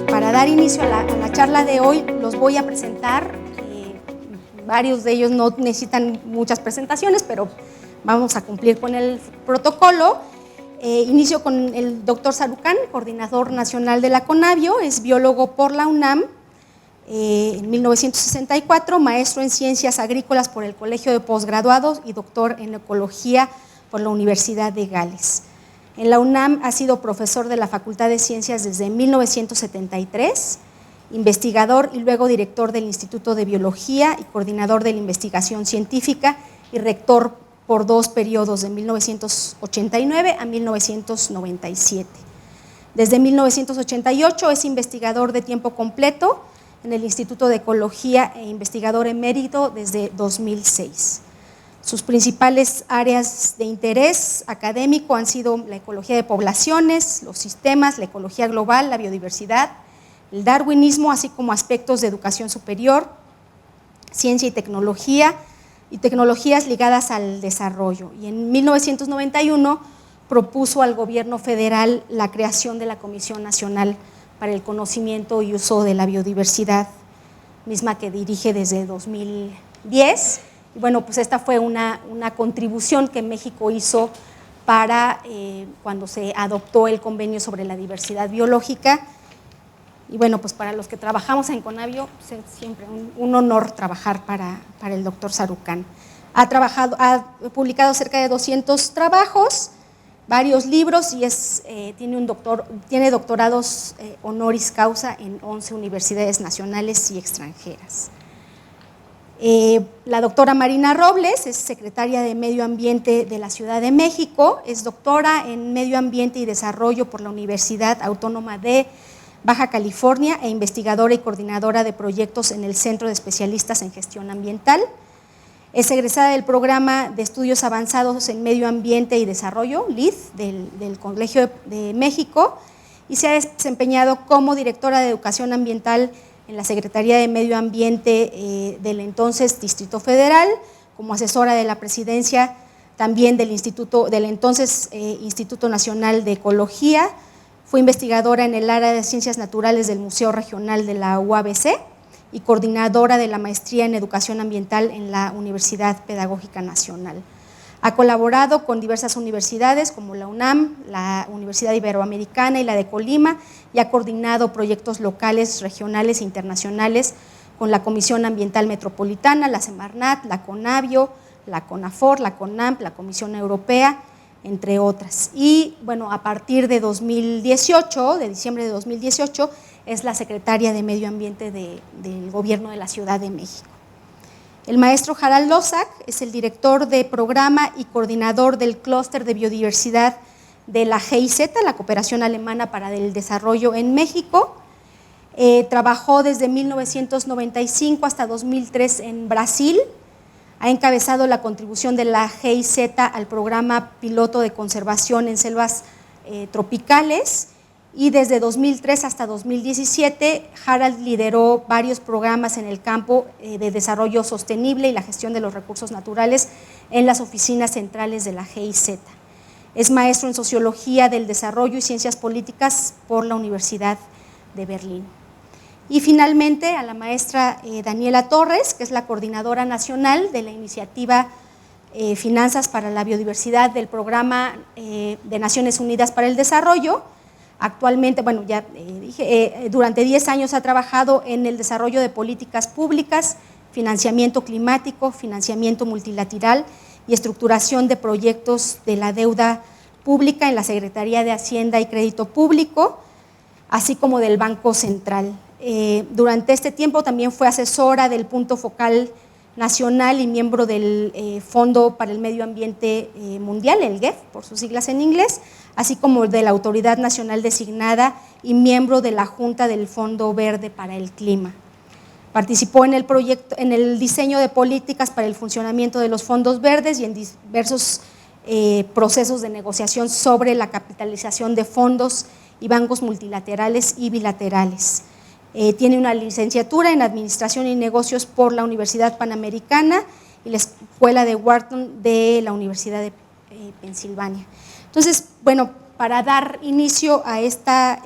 Para dar inicio a la charla de hoy, los voy a presentar. Varios de ellos no necesitan muchas presentaciones, pero vamos a cumplir con el protocolo. Inicio con el doctor Sarukhan, coordinador nacional de la CONABIO, es biólogo por la UNAM, en 1964, maestro en ciencias agrícolas por el Colegio de Postgraduados y doctor en ecología por la Universidad de Gales. En la UNAM ha sido profesor de la Facultad de Ciencias desde 1973, investigador y luego director del Instituto de Biología y coordinador de la investigación científica y rector por 2 periodos, de 1989 a 1997. Desde 1988 es investigador de tiempo completo en el Instituto de Ecología e investigador emérito desde 2006. Sus principales áreas de interés académico han sido la ecología de poblaciones, los sistemas, la ecología global, la biodiversidad, el darwinismo, así como aspectos de educación superior, ciencia y tecnologías ligadas al desarrollo. Y en 1991 propuso al gobierno federal la creación de la Comisión Nacional para el Conocimiento y Uso de la Biodiversidad, misma que dirige desde 2010. Y bueno, pues esta fue una contribución que México hizo para cuando se adoptó el convenio sobre la diversidad biológica. Y bueno, pues para los que trabajamos en CONABIO, es siempre un honor trabajar para el doctor Sarukhan. Ha publicado cerca de 200 trabajos, varios libros y tiene doctorados honoris causa en 11 universidades nacionales y extranjeras. La doctora Marina Robles es secretaria de Medio Ambiente de la Ciudad de México, es doctora en Medio Ambiente y Desarrollo por la Universidad Autónoma de Baja California e investigadora y coordinadora de proyectos en el Centro de Especialistas en Gestión Ambiental. Es egresada del Programa de Estudios Avanzados en Medio Ambiente y Desarrollo, LEED, del Colegio de México, y se ha desempeñado como directora de Educación Ambiental en la Secretaría de Medio Ambiente del entonces Distrito Federal, como asesora de la presidencia también del entonces Instituto Nacional de Ecología. Fue investigadora en el área de Ciencias Naturales del Museo Regional de la UABC y coordinadora de la maestría en Educación Ambiental en la Universidad Pedagógica Nacional. Ha colaborado con diversas universidades como la UNAM, la Universidad Iberoamericana y la de Colima, y ha coordinado proyectos locales, regionales e internacionales con la Comisión Ambiental Metropolitana, la Semarnat, la CONABIO, la CONAFOR, la CONAMP, la Comisión Europea, entre otras. Y bueno, a partir de 2018, de diciembre de 2018, es la secretaria de Medio Ambiente del Gobierno de la Ciudad de México. El maestro Harald Lossack es el director de programa y coordinador del clúster de biodiversidad de la GIZ, la Cooperación Alemana para el Desarrollo en México. Trabajó desde 1995 hasta 2003 en Brasil. Ha encabezado la contribución de la GIZ al programa piloto de conservación en selvas tropicales, y desde 2003 hasta 2017 Harald lideró varios programas en el campo de desarrollo sostenible y la gestión de los recursos naturales en las oficinas centrales de la GIZ. Es maestro en Sociología del Desarrollo y Ciencias Políticas por la Universidad de Berlín. Y finalmente a la maestra Daniela Torres, que es la coordinadora nacional de la iniciativa Finanzas para la Biodiversidad del Programa de Naciones Unidas para el Desarrollo. Actualmente, bueno, ya dije, durante 10 años ha trabajado en el desarrollo de políticas públicas, financiamiento climático, financiamiento multilateral y estructuración de proyectos de la deuda pública en la Secretaría de Hacienda y Crédito Público, así como del Banco Central. Durante este tiempo también fue asesora del Punto Focal Nacional y miembro del Fondo para el Medio Ambiente Mundial, el GEF, por sus siglas en inglés, así como de la Autoridad Nacional Designada y miembro de la Junta del Fondo Verde para el Clima. Participó en el diseño de políticas para el funcionamiento de los fondos verdes y en diversos procesos de negociación sobre la capitalización de fondos y bancos multilaterales y bilaterales. Tiene una licenciatura en Administración y Negocios por la Universidad Panamericana y la Escuela de Wharton de la Universidad de Pensilvania. Entonces, bueno, para dar inicio a esta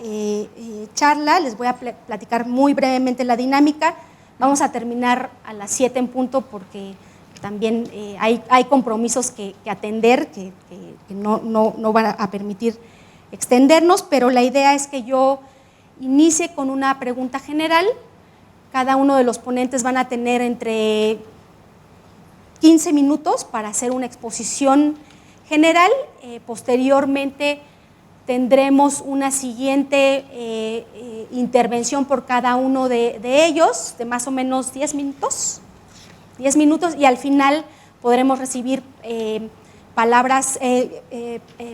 charla, les voy a platicar muy brevemente la dinámica. Vamos a terminar a las 7 en punto porque también hay compromisos que atender que no van a permitir extendernos, pero la idea es que yo inicie con una pregunta general. Cada uno de los ponentes van a tener entre 15 minutos para hacer una exposición general. Posteriormente tendremos una siguiente intervención por cada uno de ellos, de más o menos 10 minutos, y al final podremos recibir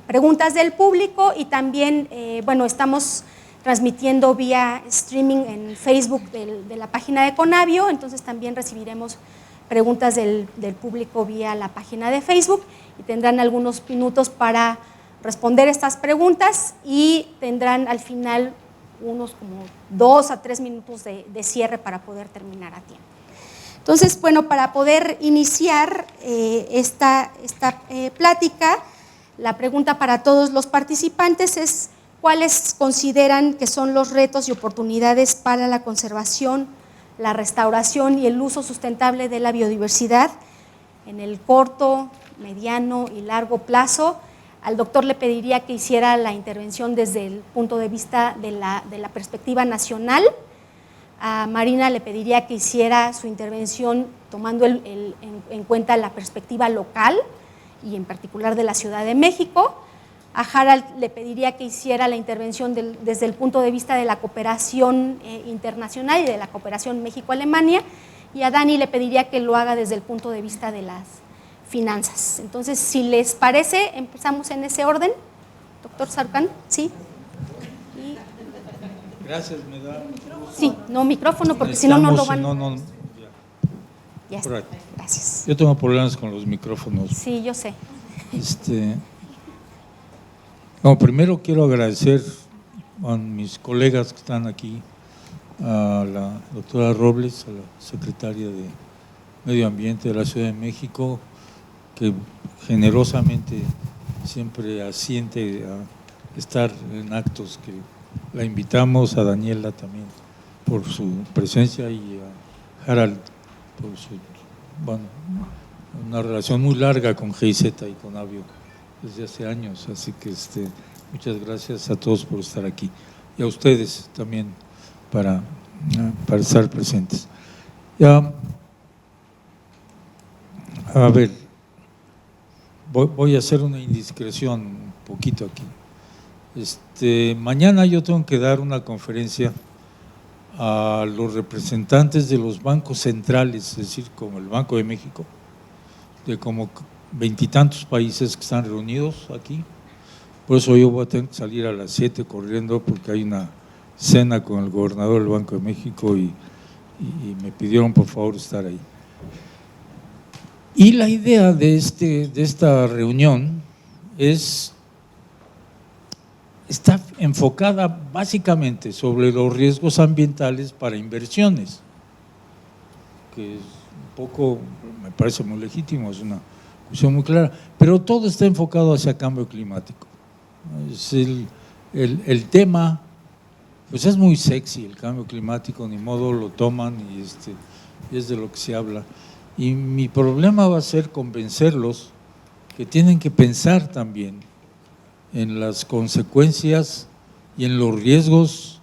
preguntas del público y también, bueno, estamos transmitiendo vía streaming en Facebook de la página de Conavio, entonces también recibiremos preguntas del público vía la página de Facebook y tendrán algunos minutos para responder estas preguntas y tendrán al final unos como 2 a 3 minutos de cierre para poder terminar a tiempo. Entonces, bueno, para poder iniciar esta plática, la pregunta para todos los participantes es: ¿cuáles consideran que son los retos y oportunidades para la conservación, la restauración y el uso sustentable de la biodiversidad en el corto, mediano y largo plazo? Al doctor le pediría que hiciera la intervención desde el punto de vista de la perspectiva nacional. A Marina le pediría que hiciera su intervención tomando en cuenta la perspectiva local y en particular de la Ciudad de México. A Harald le pediría que hiciera la intervención desde el punto de vista de la cooperación internacional y de la cooperación México-Alemania, y a Dani le pediría que lo haga desde el punto de vista de las finanzas. Entonces, si les parece, empezamos en ese orden. Doctor Sarukhan, ¿sí? Gracias, me da. Sí, no micrófono, porque si no, no lo van. Ya está. Gracias. Yo tengo problemas con los micrófonos. Sí, yo sé. No, primero quiero agradecer a mis colegas que están aquí, a la doctora Robles, a la secretaria de Medio Ambiente de la Ciudad de México, que generosamente siempre asiente a estar en actos que la invitamos, a Daniela también por su presencia y a Harald por una relación muy larga con GIZ y con Avio desde hace años, así que muchas gracias a todos por estar aquí y a ustedes también para estar presentes. Ya, a ver, voy a hacer una indiscreción un poquito aquí. Mañana yo tengo que dar una conferencia a los representantes de los bancos centrales, es decir, como el Banco de México, de como 20 y tantos países que están reunidos aquí. Por eso yo voy a tener que salir a las 7 corriendo porque hay una cena con el gobernador del Banco de México y me pidieron por favor estar ahí. Y la idea de esta reunión está enfocada básicamente sobre los riesgos ambientales para inversiones, que es un poco, me parece muy legítimo, es una cuestión muy clara, pero todo está enfocado hacia cambio climático. Es el tema, pues es muy sexy el cambio climático, ni modo lo toman y es de lo que se habla. Y mi problema va a ser convencerlos que tienen que pensar también en las consecuencias y en los riesgos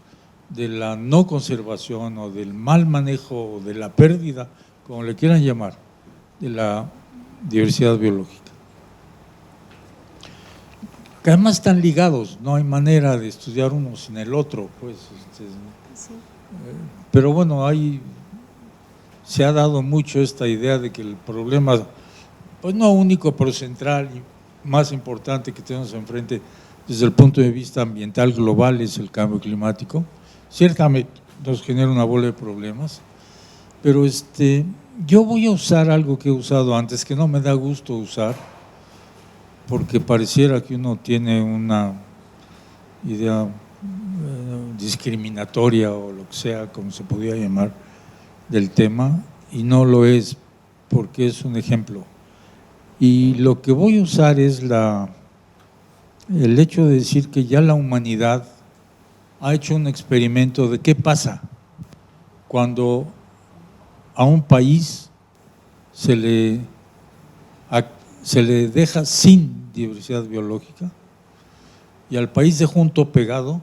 de la no conservación o del mal manejo o de la pérdida, como le quieran llamar, de la diversidad biológica. Que además están ligados, no hay manera de estudiar uno sin el otro, pues. Sí. Pero bueno, se ha dado mucho esta idea de que el problema, pues no único, pero central y más importante que tenemos enfrente desde el punto de vista ambiental global es el cambio climático. Ciertamente nos genera una bola de problemas, pero yo voy a usar algo que he usado antes, que no me da gusto usar, porque pareciera que uno tiene una idea discriminatoria o lo que sea, como se podría llamar, del tema, y no lo es porque es un ejemplo. Y lo que voy a usar es el hecho de decir que ya la humanidad ha hecho un experimento de qué pasa cuando a un país se le deja sin diversidad biológica y al país de junto pegado,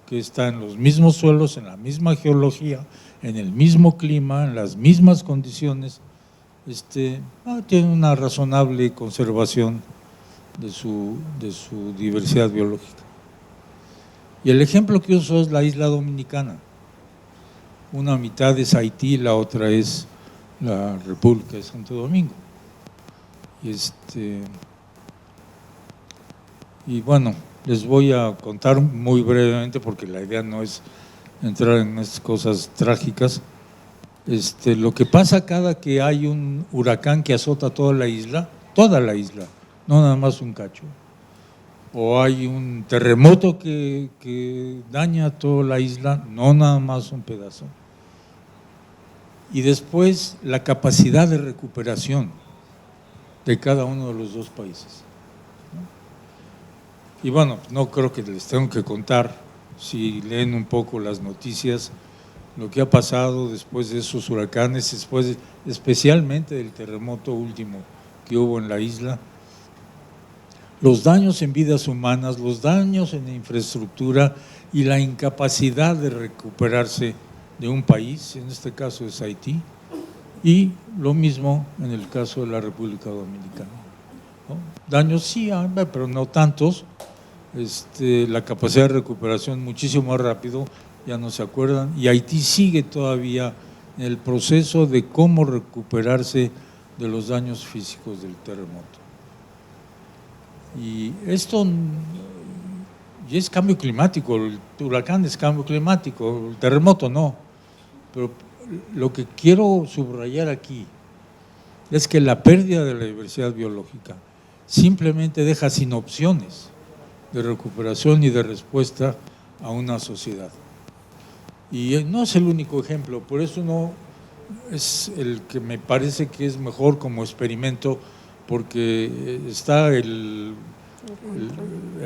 que está en los mismos suelos, en la misma geología, en el mismo clima, en las mismas condiciones, tiene una razonable conservación de su diversidad biológica. Y el ejemplo que uso es la isla Dominicana. Una mitad es Haití, la otra es la República de Santo Domingo. Y bueno, les voy a contar muy brevemente, porque la idea no es entrar en estas cosas trágicas. Lo que pasa cada que hay un huracán que azota toda la isla, no nada más un cacho, o hay un terremoto que daña toda la isla, no nada más un pedazo, y después la capacidad de recuperación de cada uno de los dos países. Y bueno, no creo que les tengo que contar, si leen un poco las noticias, lo que ha pasado después de esos huracanes, especialmente del terremoto último que hubo en la isla, los daños en vidas humanas, los daños en la infraestructura y la incapacidad de recuperarse de un país, en este caso es Haití, y lo mismo en el caso de la República Dominicana, ¿no? Daños sí, pero no tantos, la capacidad de recuperación muchísimo más rápido, ya no se acuerdan, y Haití sigue todavía en el proceso de cómo recuperarse de los daños físicos del terremoto. Y esto ya es cambio climático, el huracán es cambio climático, el terremoto no, pero lo que quiero subrayar aquí es que la pérdida de la diversidad biológica simplemente deja sin opciones de recuperación y de respuesta a una sociedad. Y no es el único ejemplo, por eso no es el que me parece que es mejor como experimento, porque está el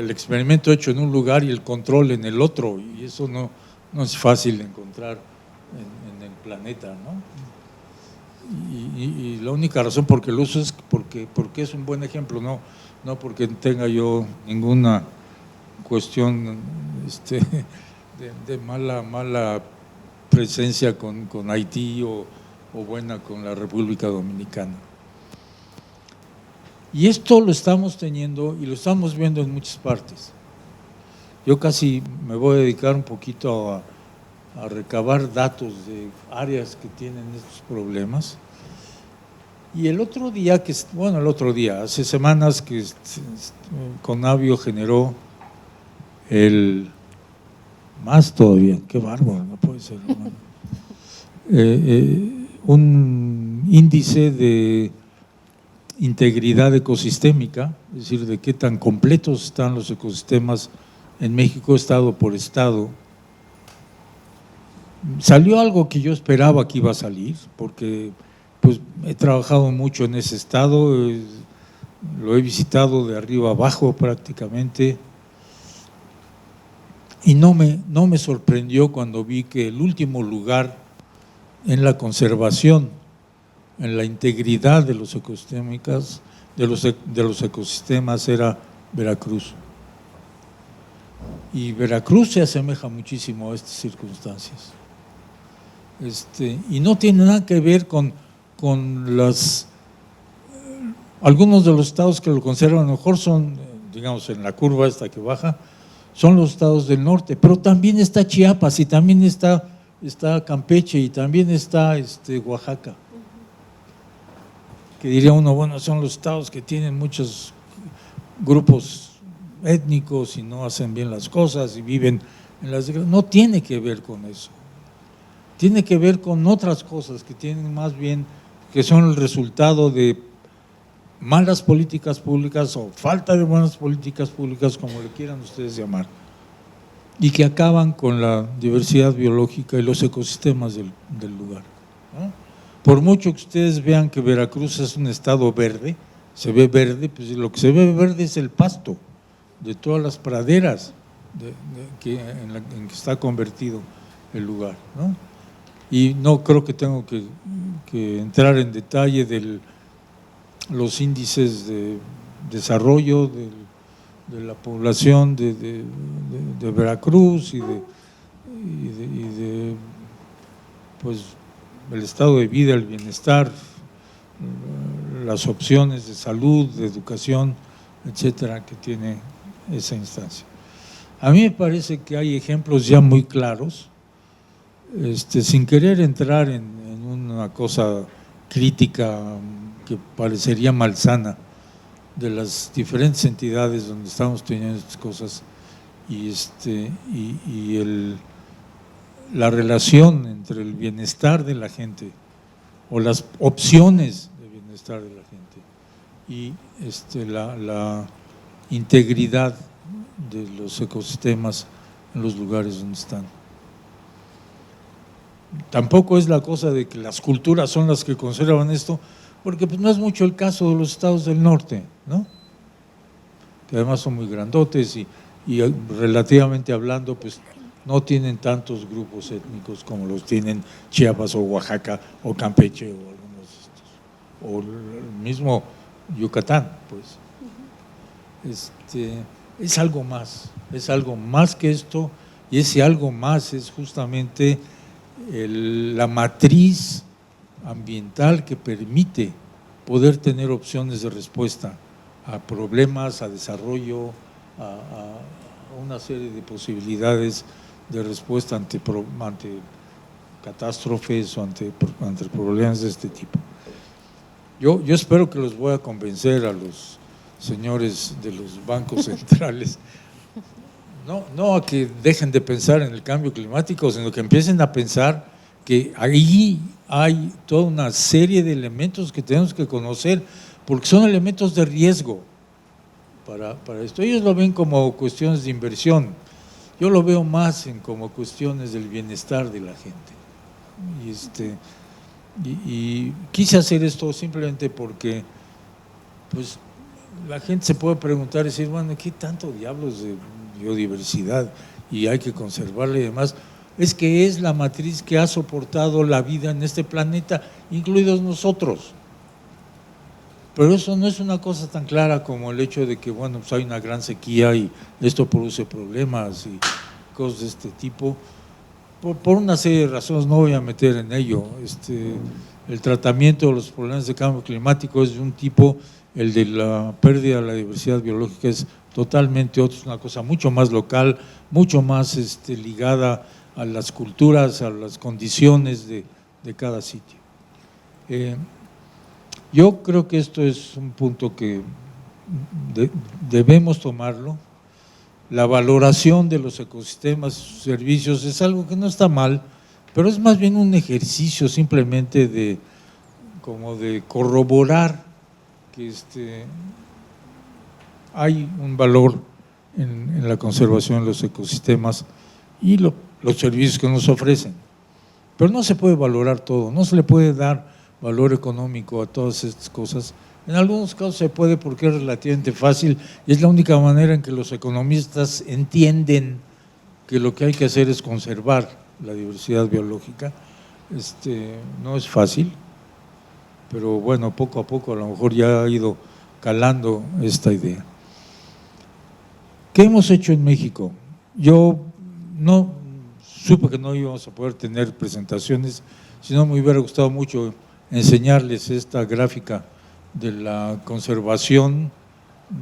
experimento hecho en un lugar y el control en el otro, y eso no es fácil de encontrar en el planeta, ¿no? Y la única razón por que lo uso es porque es un buen ejemplo, no porque tenga yo ninguna cuestión de mala presencia con Haití o buena con la República Dominicana. Y esto lo estamos teniendo y lo estamos viendo en muchas partes. Yo casi me voy a dedicar un poquito a recabar datos de áreas que tienen estos problemas. Y hace semanas que Conavio generó más todavía, qué bárbaro, no puede ser, un índice de integridad ecosistémica, es decir, de qué tan completos están los ecosistemas en México, estado por estado. Salió algo que yo esperaba que iba a salir, porque pues he trabajado mucho en ese estado, lo he visitado de arriba abajo prácticamente, y no me sorprendió cuando vi que el último lugar en la conservación, en la integridad de los ecosistemas, era Veracruz. Y Veracruz se asemeja muchísimo a estas circunstancias. Y no tiene nada que ver con algunos de los estados que lo conservan, a lo mejor son, digamos, en la curva esta que baja, son los estados del norte, pero también está Chiapas y también está Campeche y también está Oaxaca. Que diría uno, bueno, son los estados que tienen muchos grupos étnicos y no hacen bien las cosas y viven en las… No tiene que ver con eso. Tiene que ver con otras cosas que tienen más bien, que son el resultado de malas políticas públicas o falta de buenas políticas públicas, como le quieran ustedes llamar, y que acaban con la diversidad biológica y los ecosistemas del lugar, ¿no? Por mucho que ustedes vean que Veracruz es un estado verde, se ve verde, pues lo que se ve verde es el pasto de todas las praderas en que está convertido el lugar, ¿no? Y no creo que tengo que entrar en detalle de los índices de desarrollo de la población de Veracruz y de pues el estado de vida, el bienestar, las opciones de salud, de educación, etcétera, que tiene esa instancia. A mí me parece que hay ejemplos ya muy claros, sin querer entrar en una cosa crítica que parecería malsana de las diferentes entidades donde estamos teniendo estas cosas la relación entre el bienestar de la gente o las opciones de bienestar de la gente y la integridad de los ecosistemas en los lugares donde están. Tampoco es la cosa de que las culturas son las que conservan esto, porque pues no es mucho el caso de los estados del norte, ¿no? Que además son muy grandotes y relativamente hablando, pues no tienen tantos grupos étnicos como los tienen Chiapas o Oaxaca o Campeche o algunos de estos, o el mismo Yucatán, pues. Es algo más que esto, y ese algo más es justamente la matriz ambiental que permite poder tener opciones de respuesta a problemas, a desarrollo, a una serie de posibilidades de respuesta ante catástrofes o ante problemas de este tipo. Yo espero que los voy a convencer a los señores de los bancos centrales, no a que dejen de pensar en el cambio climático, sino que empiecen a pensar que ahí hay toda una serie de elementos que tenemos que conocer, porque son elementos de riesgo para esto. Ellos lo ven como cuestiones de inversión, yo lo veo más como cuestiones del bienestar de la gente. Y quise hacer esto simplemente porque pues la gente se puede preguntar y decir, bueno, ¿qué tanto diablos de biodiversidad? Y hay que conservarla y demás. Es que es la matriz que ha soportado la vida en este planeta, incluidos nosotros. Pero eso no es una cosa tan clara como el hecho de que, bueno, pues hay una gran sequía y esto produce problemas y cosas de este tipo. Por una serie de razones, no voy a meter en ello. El tratamiento de los problemas de cambio climático es de un tipo, el de la pérdida de la diversidad biológica es totalmente otro, es una cosa mucho más local, mucho más ligada a las culturas, a las condiciones de cada sitio. Yo creo que esto es un punto que debemos tomarlo. La valoración de los ecosistemas, sus servicios, es algo que no está mal, pero es más bien un ejercicio simplemente de corroborar que hay un valor en la conservación de los ecosistemas y los servicios que nos ofrecen. Pero no se puede valorar todo, no se le puede dar valor económico a todas estas cosas. En algunos casos se puede porque es relativamente fácil y es la única manera en que los economistas entienden que lo que hay que hacer es conservar la diversidad biológica. No es fácil, pero bueno, poco a poco a lo mejor ya ha ido calando esta idea. ¿Qué hemos hecho en México? Yo no supe que no íbamos a poder tener presentaciones, sino me hubiera gustado mucho enseñarles esta gráfica de la conservación,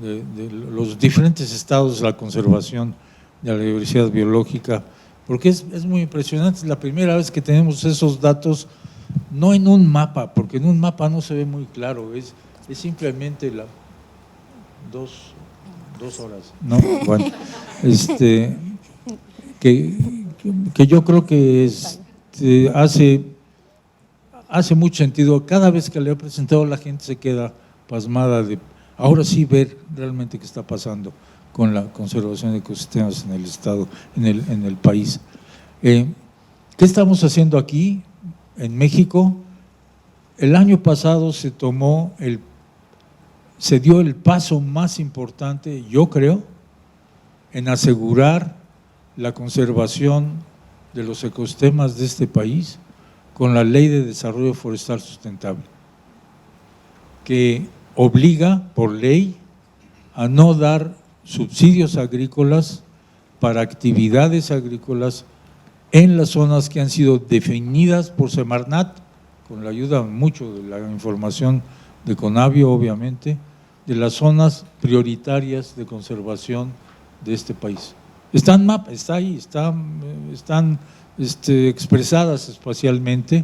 de los diferentes estados de la conservación de la diversidad biológica, porque es muy impresionante, es la primera vez que tenemos esos datos, no en un mapa, porque en un mapa no se ve muy claro, es simplemente dos horas, ¿no? Bueno, que yo creo que hace mucho sentido. Cada vez que le he presentado, la gente se queda pasmada de ahora sí ver realmente qué está pasando con la conservación de ecosistemas en el estado, en el país. ¿Qué estamos haciendo aquí en México? el año pasado se dio el paso más importante, yo creo, en asegurar la conservación de los ecosistemas de este país con la Ley de Desarrollo Forestal Sustentable, que obliga por ley a no dar subsidios agrícolas para actividades agrícolas en las zonas que han sido definidas por Semarnat, con la ayuda mucho de la información de Conavio, obviamente, de las zonas prioritarias de conservación de este país. Están expresadas espacialmente.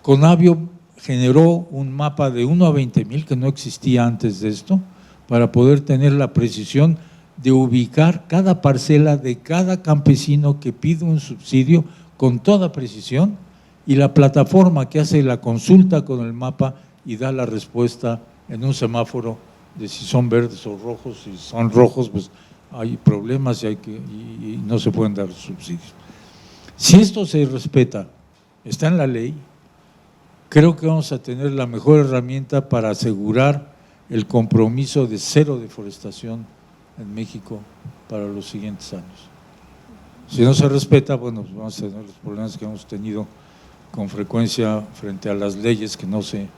Conavio generó un mapa de 1 a 20,000 que no existía antes de esto, para poder tener la precisión de ubicar cada parcela de cada campesino que pide un subsidio con toda precisión, y la plataforma que hace la consulta con el mapa y da la respuesta en un semáforo de si son verdes o rojos. Si son rojos, pues hay problemas y no se pueden dar subsidios. Si esto se respeta, está en la ley, creo que vamos a tener la mejor herramienta para asegurar el compromiso de cero deforestación en México para los siguientes años. Si no se respeta, bueno, pues vamos a tener los problemas que hemos tenido con frecuencia frente a las leyes que no se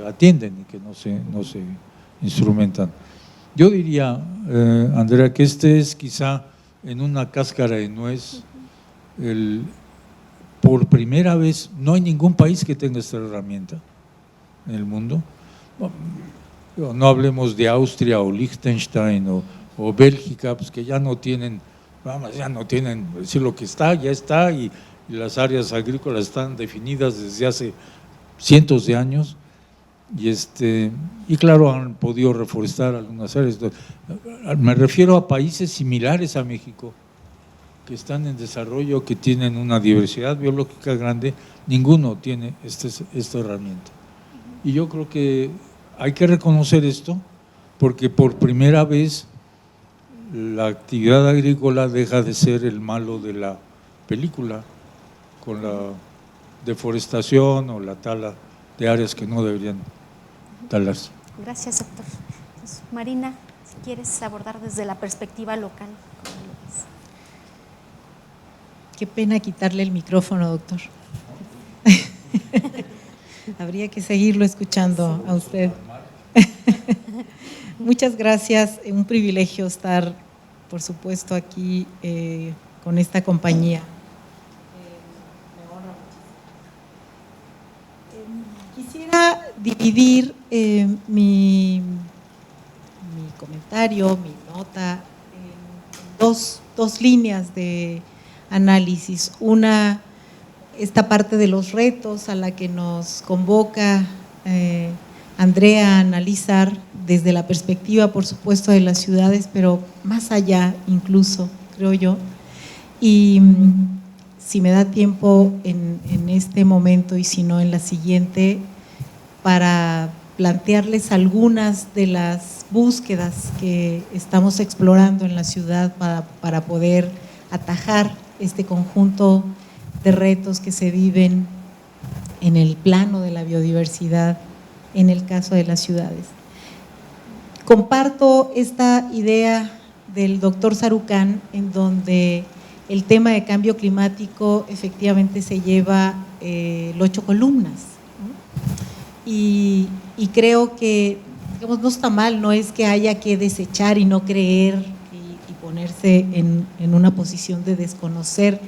atienden y que no se instrumentan. Yo diría, Andrea, que este es quizá en una cáscara de nuez, por primera vez, no hay ningún país que tenga esta herramienta en el mundo. No hablemos de Austria o Liechtenstein o Bélgica, pues que ya no tienen, decir lo que está, ya está, y las áreas agrícolas están definidas desde hace cientos de años, y claro, han podido reforestar algunas áreas. Me refiero a países similares a México, que están en desarrollo, que tienen una diversidad biológica grande, ninguno tiene esta herramienta. Y yo creo que hay que reconocer esto, porque por primera vez la actividad agrícola deja de ser el malo de la película, con la deforestación o la tala de áreas que no deberían talarse. Gracias, doctor. Entonces, Marina, si quieres abordar desde la perspectiva local. Qué pena quitarle el micrófono, doctor. Habría que seguirlo escuchando a usted. Muchas gracias, un privilegio estar, por supuesto, aquí con esta compañía. Me honra muchísimo. Quisiera dividir mi comentario, mi nota, en dos líneas de análisis. Una, esta parte de los retos a la que nos convoca Andrea a analizar desde la perspectiva, por supuesto, de las ciudades, pero más allá incluso, creo yo. Y si me da tiempo en este momento y si no en la siguiente, para plantearles algunas de las búsquedas que estamos explorando en la ciudad para poder atajar este conjunto de retos que se viven en el plano de la biodiversidad en el caso de las ciudades. Comparto esta idea del doctor Sarucán, en donde el tema de cambio climático efectivamente se lleva el 8 columnas, ¿no? Y creo que, digamos, no está mal, no es que haya que desechar y no creer y ponerse en una posición de desconocer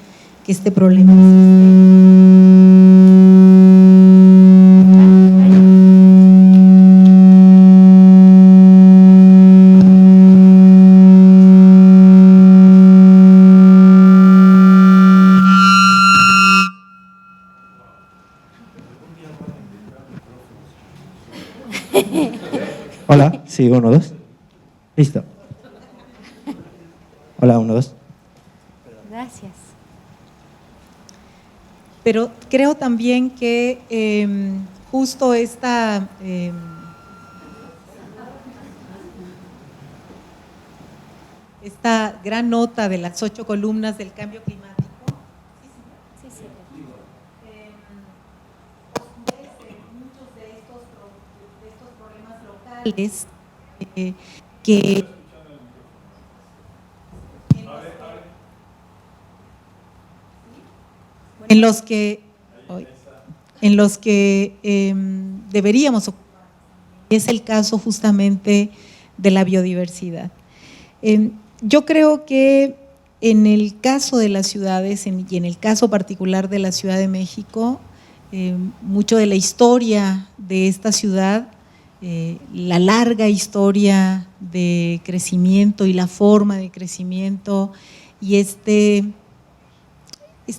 que este problema existe. Hola, sí, 1, 2. Listo. Hola, 1, 2. Gracias. Pero creo también que justo esta gran nota de las 8 columnas del cambio climático naturales que en los que deberíamos ocupar. Es el caso justamente de la biodiversidad. Yo creo que en el caso de las ciudades y en el caso particular de la Ciudad de México, mucho de la historia de esta ciudad, la larga historia de crecimiento y la forma de crecimiento y este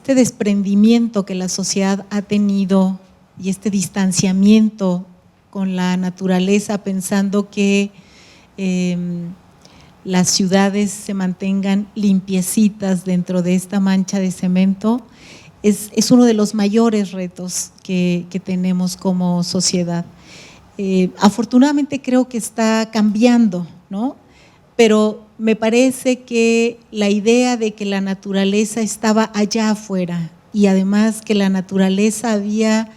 desprendimiento que la sociedad ha tenido y este distanciamiento con la naturaleza, pensando que las ciudades se mantengan limpiecitas dentro de esta mancha de cemento, es uno de los mayores retos que tenemos como sociedad. Afortunadamente creo que está cambiando, ¿no? Pero me parece que la idea de que la naturaleza estaba allá afuera y además que la naturaleza había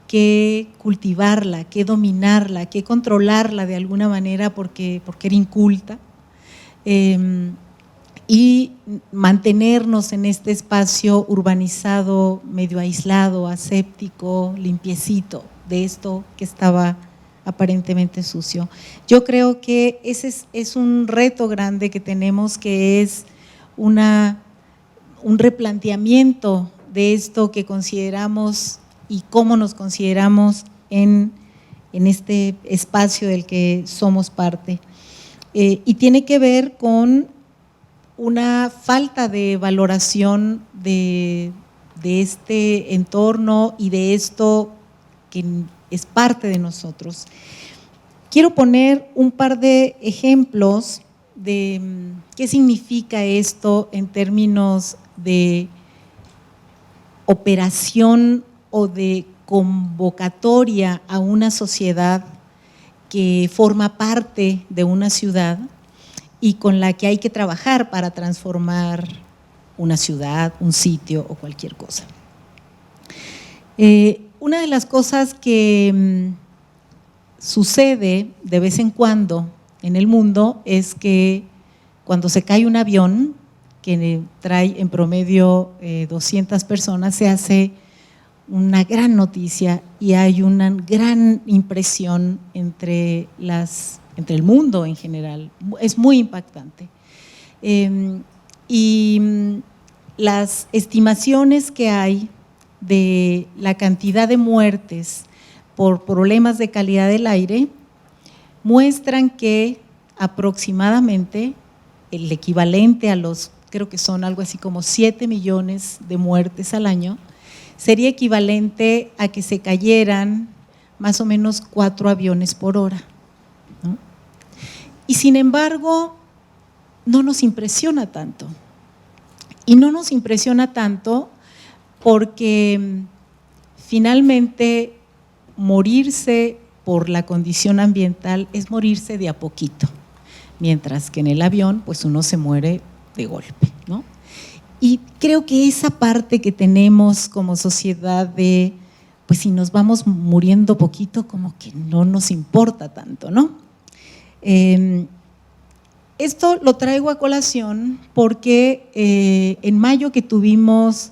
que cultivarla, que dominarla, que controlarla de alguna manera porque era inculta, y mantenernos en este espacio urbanizado, medio aislado, aséptico, limpiecito, de esto que estaba aparentemente sucio. Yo creo que ese es un reto grande que tenemos, que es un replanteamiento de esto que consideramos y cómo nos consideramos en este espacio del que somos parte. Y tiene que ver con una falta de valoración de este entorno y de esto que es parte de nosotros. Quiero poner un par de ejemplos de qué significa esto en términos de operación o de convocatoria a una sociedad que forma parte de una ciudad y con la que hay que trabajar para transformar una ciudad, un sitio o cualquier cosa. Una de las cosas que sucede de vez en cuando en el mundo es que cuando se cae un avión que trae en promedio 200 personas, se hace una gran noticia y hay una gran impresión entre el mundo en general. Es muy impactante. Y las estimaciones que hay de la cantidad de muertes por problemas de calidad del aire muestran que aproximadamente el equivalente a creo que son algo así como 7 millones de muertes al año, sería equivalente a que se cayeran más o menos 4 aviones por hora, ¿no? Y sin embargo, no nos impresiona tanto. Y no nos impresiona tanto porque finalmente morirse por la condición ambiental es morirse de a poquito, mientras que en el avión pues uno se muere de golpe, ¿no? Y creo que esa parte que tenemos como sociedad de, pues si nos vamos muriendo poquito, como que no nos importa tanto, ¿no? Esto lo traigo a colación porque en mayo que tuvimos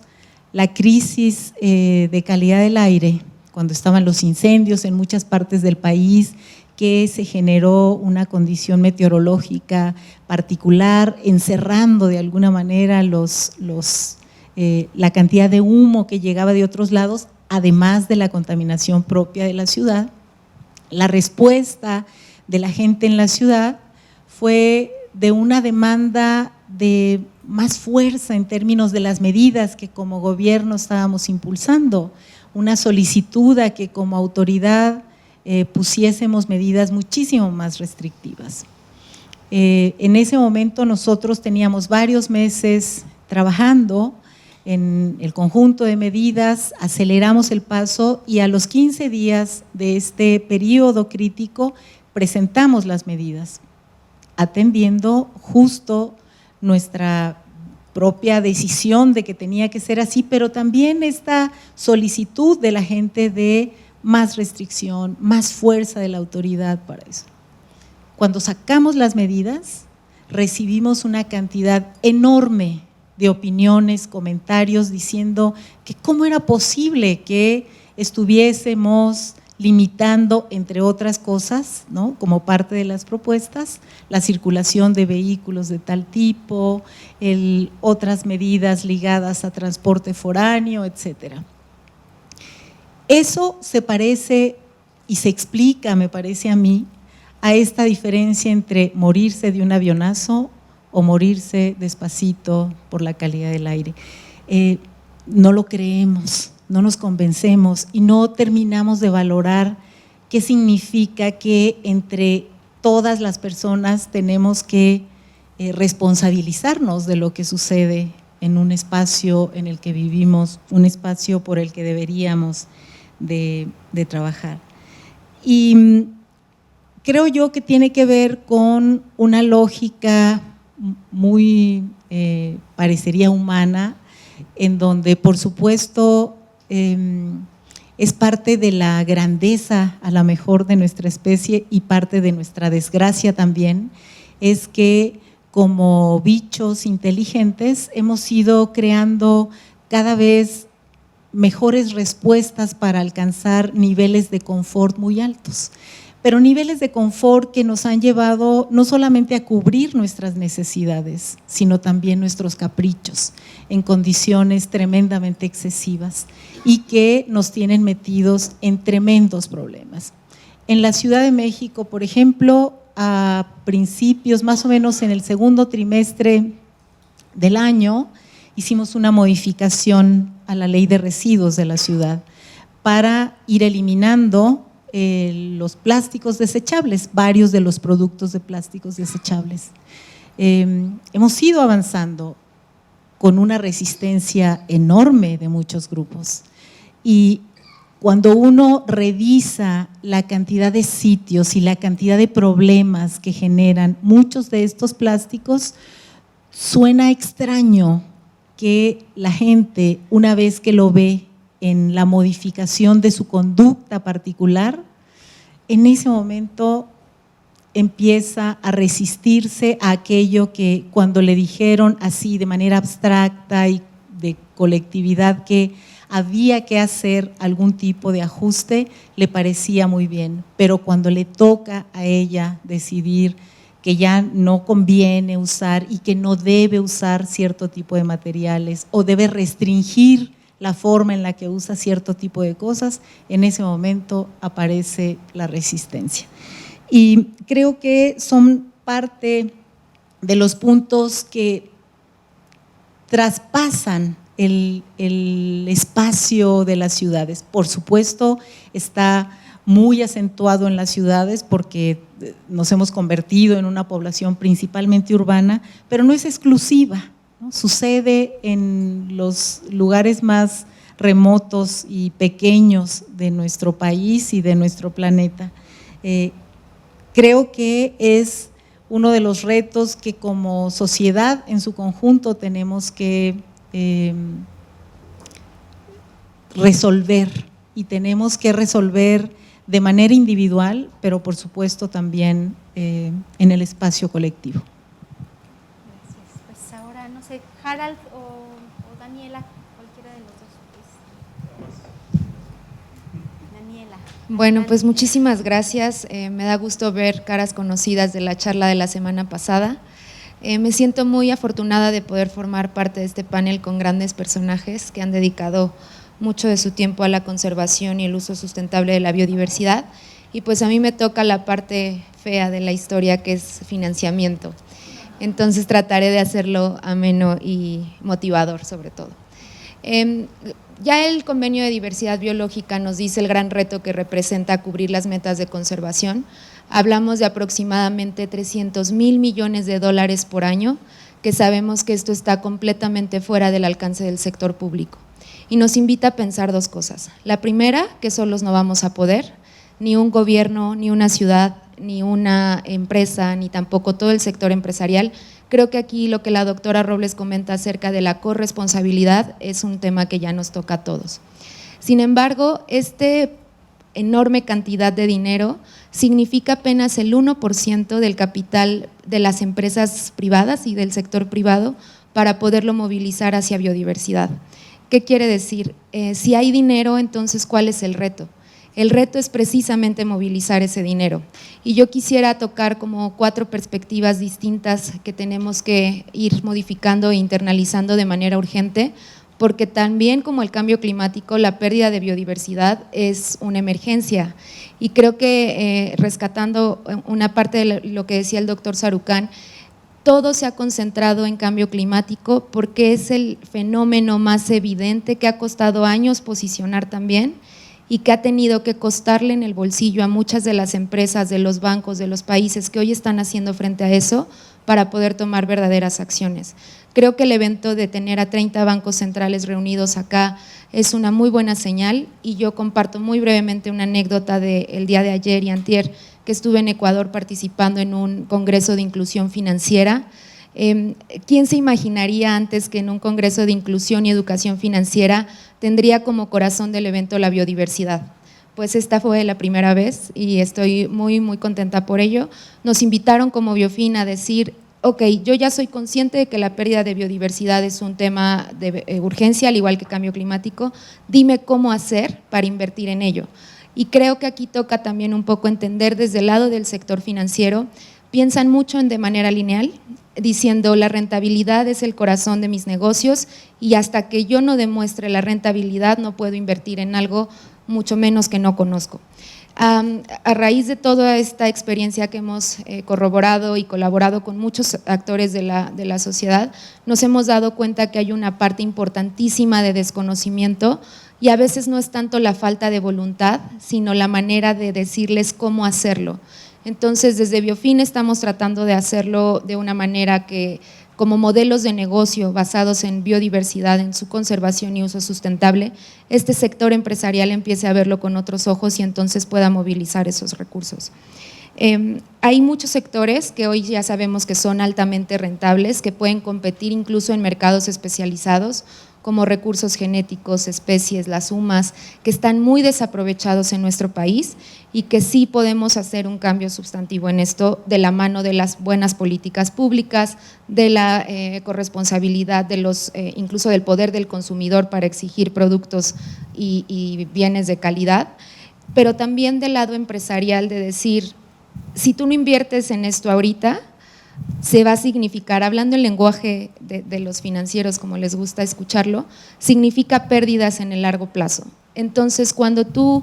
la crisis de calidad del aire, cuando estaban los incendios en muchas partes del país, que se generó una condición meteorológica particular, encerrando de alguna manera la cantidad de humo que llegaba de otros lados, además de la contaminación propia de la ciudad. La respuesta de la gente en la ciudad fue de una demanda de más fuerza en términos de las medidas que como gobierno estábamos impulsando, una solicitud a que como autoridad pusiésemos medidas muchísimo más restrictivas. En ese momento nosotros teníamos varios meses trabajando en el conjunto de medidas, aceleramos el paso y a los 15 días de este periodo crítico presentamos las medidas, atendiendo justo nuestra propia decisión de que tenía que ser así, pero también esta solicitud de la gente de más restricción, más fuerza de la autoridad para eso. Cuando sacamos las medidas, recibimos una cantidad enorme de opiniones, comentarios diciendo que cómo era posible que estuviésemos limitando, entre otras cosas, ¿no?, como parte de las propuestas, la circulación de vehículos de tal tipo, otras medidas ligadas a transporte foráneo, etcétera. Eso se parece y se explica, me parece a mí, a esta diferencia entre morirse de un avionazo o morirse despacito por la calidad del aire. No lo creemos, no nos convencemos y no terminamos de valorar qué significa que entre todas las personas tenemos que responsabilizarnos de lo que sucede en un espacio en el que vivimos, un espacio por el que deberíamos de trabajar. Y creo yo que tiene que ver con una lógica muy, parecería humana, en donde por supuesto es parte de la grandeza a lo mejor de nuestra especie y parte de nuestra desgracia también, es que como bichos inteligentes hemos ido creando cada vez mejores respuestas para alcanzar niveles de confort muy altos, pero niveles de confort que nos han llevado no solamente a cubrir nuestras necesidades, sino también nuestros caprichos en condiciones tremendamente excesivas y que nos tienen metidos en tremendos problemas. En la Ciudad de México, por ejemplo, a principios, más o menos en el segundo trimestre del año, hicimos una modificación a la ley de residuos de la ciudad para ir eliminando los plásticos desechables, varios de los productos de plásticos desechables. Hemos ido avanzando con una resistencia enorme de muchos grupos y cuando uno revisa la cantidad de sitios y la cantidad de problemas que generan muchos de estos plásticos, suena extraño que la gente, una vez que lo ve en la modificación de su conducta particular, en ese momento empieza a resistirse a aquello que cuando le dijeron así de manera abstracta y de colectividad que había que hacer algún tipo de ajuste, le parecía muy bien, pero cuando le toca a ella decidir que ya no conviene usar y que no debe usar cierto tipo de materiales o debe restringir la forma en la que usa cierto tipo de cosas, en ese momento aparece la resistencia. Y creo que son parte de los puntos que traspasan el espacio de las ciudades. Por supuesto, está muy acentuado en las ciudades porque nos hemos convertido en una población principalmente urbana, pero no es exclusiva, ¿no? Sucede en los lugares más remotos y pequeños de nuestro país y de nuestro planeta. Creo que es uno de los retos que como sociedad en su conjunto tenemos que resolver y tenemos que resolver de manera individual, pero por supuesto también en el espacio colectivo. Gracias. Pues ahora, no sé, Harald o Daniela, cualquiera de los dos. Pues. Daniela. Bueno, pues muchísimas gracias. Me da gusto ver caras conocidas de la charla de la semana pasada. Me siento muy afortunada de poder formar parte de este panel con grandes personajes que han dedicado mucho de su tiempo a la conservación y el uso sustentable de la biodiversidad, y pues a mí me toca la parte fea de la historia, que es financiamiento. Entonces trataré de hacerlo ameno y motivador sobre todo. Ya el Convenio de Diversidad Biológica nos dice el gran reto que representa cubrir las metas de conservación. Hablamos de aproximadamente 300,000 millones de dólares por año, que sabemos que esto está completamente fuera del alcance del sector público. Y nos invita a pensar dos cosas. La primera, que solos no vamos a poder, ni un gobierno, ni una ciudad, ni una empresa, ni tampoco todo el sector empresarial. Creo que aquí lo que la doctora Robles comenta acerca de la corresponsabilidad es un tema que ya nos toca a todos. Sin embargo, enorme cantidad de dinero significa apenas el 1% del capital de las empresas privadas y del sector privado para poderlo movilizar hacia biodiversidad. ¿Qué quiere decir? Si hay dinero, entonces, ¿cuál es el reto? El reto es precisamente movilizar ese dinero. Y yo quisiera tocar como 4 perspectivas distintas que tenemos que ir modificando e internalizando de manera urgente, porque también como el cambio climático, la pérdida de biodiversidad es una emergencia. Y creo que rescatando una parte de lo que decía el doctor Sarucán, todo se ha concentrado en cambio climático porque es el fenómeno más evidente que ha costado años posicionar también y que ha tenido que costarle en el bolsillo a muchas de las empresas, de los bancos, de los países que hoy están haciendo frente a eso para poder tomar verdaderas acciones. Creo que el evento de tener a 30 bancos centrales reunidos acá es una muy buena señal y yo comparto muy brevemente una anécdota del día de ayer y antier que estuve en Ecuador participando en un congreso de inclusión financiera. ¿Quién se imaginaría antes que en un congreso de inclusión y educación financiera tendría como corazón del evento la biodiversidad? Pues esta fue la primera vez y estoy muy, muy contenta por ello. Nos invitaron como Biofin a decir, ok, yo ya soy consciente de que la pérdida de biodiversidad es un tema de urgencia, al igual que cambio climático, dime cómo hacer para invertir en ello. Y creo que aquí toca también un poco entender desde el lado del sector financiero, piensan mucho de manera lineal, diciendo la rentabilidad es el corazón de mis negocios y hasta que yo no demuestre la rentabilidad no puedo invertir en algo, mucho menos que no conozco. A raíz de toda esta experiencia que hemos corroborado y colaborado con muchos actores de la sociedad, nos hemos dado cuenta que hay una parte importantísima de desconocimiento y a veces no es tanto la falta de voluntad, sino la manera de decirles cómo hacerlo. Entonces, desde Biofin estamos tratando de hacerlo de una manera que, como modelos de negocio basados en biodiversidad, en su conservación y uso sustentable, este sector empresarial empiece a verlo con otros ojos y entonces pueda movilizar esos recursos. Hay muchos sectores que hoy ya sabemos que son altamente rentables, que pueden competir incluso en mercados especializados, como recursos genéticos, especies, las humas, que están muy desaprovechados en nuestro país y que sí podemos hacer un cambio sustantivo en esto de la mano de las buenas políticas públicas, de la corresponsabilidad, de incluso del poder del consumidor para exigir productos y bienes de calidad, pero también del lado empresarial de decir, si tú no inviertes en esto ahorita, se va a significar, hablando el lenguaje de los financieros como les gusta escucharlo, significa pérdidas en el largo plazo. Entonces, cuando tú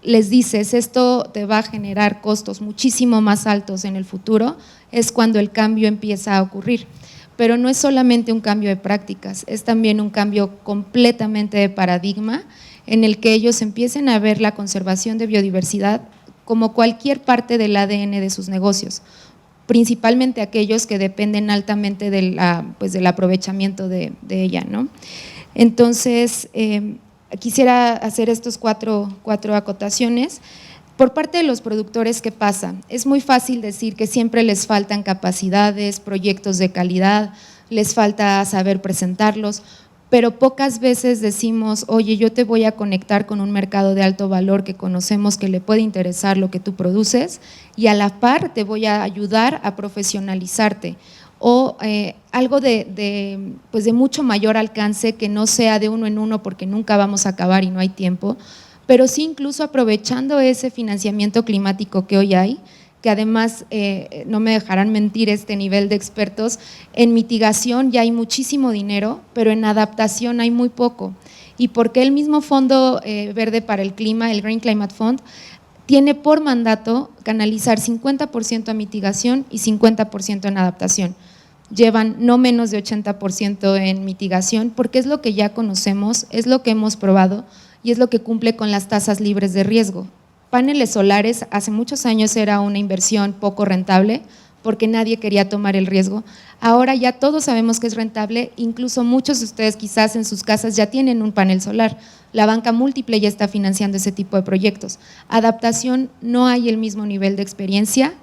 les dices esto te va a generar costos muchísimo más altos en el futuro, es cuando el cambio empieza a ocurrir. Pero no es solamente un cambio de prácticas, es también un cambio completamente de paradigma en el que ellos empiecen a ver la conservación de biodiversidad como cualquier parte del ADN de sus negocios, principalmente aquellos que dependen altamente del aprovechamiento de ella, ¿no? Entonces, quisiera hacer estos cuatro acotaciones. Por parte de los productores, ¿qué pasa? Es muy fácil decir que siempre les faltan capacidades, proyectos de calidad, les falta saber presentarlos, pero pocas veces decimos, oye, yo te voy a conectar con un mercado de alto valor que conocemos que le puede interesar lo que tú produces y a la par te voy a ayudar a profesionalizarte o algo de mucho mayor alcance que no sea de uno en uno porque nunca vamos a acabar y no hay tiempo, pero sí incluso aprovechando ese financiamiento climático que hoy hay, que además no me dejarán mentir este nivel de expertos, en mitigación ya hay muchísimo dinero, pero en adaptación hay muy poco. Y porque el mismo Fondo Verde para el Clima, el Green Climate Fund, tiene por mandato canalizar 50% a mitigación y 50% en adaptación. Llevan no menos de 80% en mitigación porque es lo que ya conocemos, es lo que hemos probado y es lo que cumple con las tasas libres de riesgo. Paneles solares hace muchos años era una inversión poco rentable porque nadie quería tomar el riesgo. Ahora ya todos sabemos que es rentable, incluso muchos de ustedes quizás en sus casas ya tienen un panel solar. La banca múltiple ya está financiando ese tipo de proyectos. Adaptación, no hay el mismo nivel de experiencia.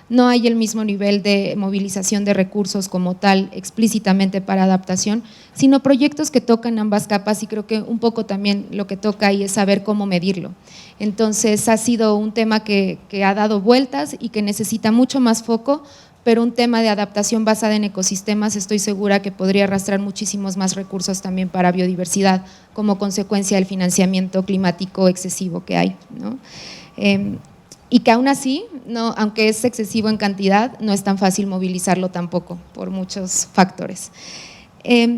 no hay el mismo nivel de movilización de recursos como tal explícitamente para adaptación, sino proyectos que tocan ambas capas y creo que un poco también lo que toca ahí es saber cómo medirlo. Entonces ha sido un tema que ha dado vueltas y que necesita mucho más foco, pero un tema de adaptación basada en ecosistemas estoy segura que podría arrastrar muchísimos más recursos también para biodiversidad como consecuencia del financiamiento climático excesivo que hay, ¿no? Y que aún así, no, aunque es excesivo en cantidad, no es tan fácil movilizarlo tampoco por muchos factores.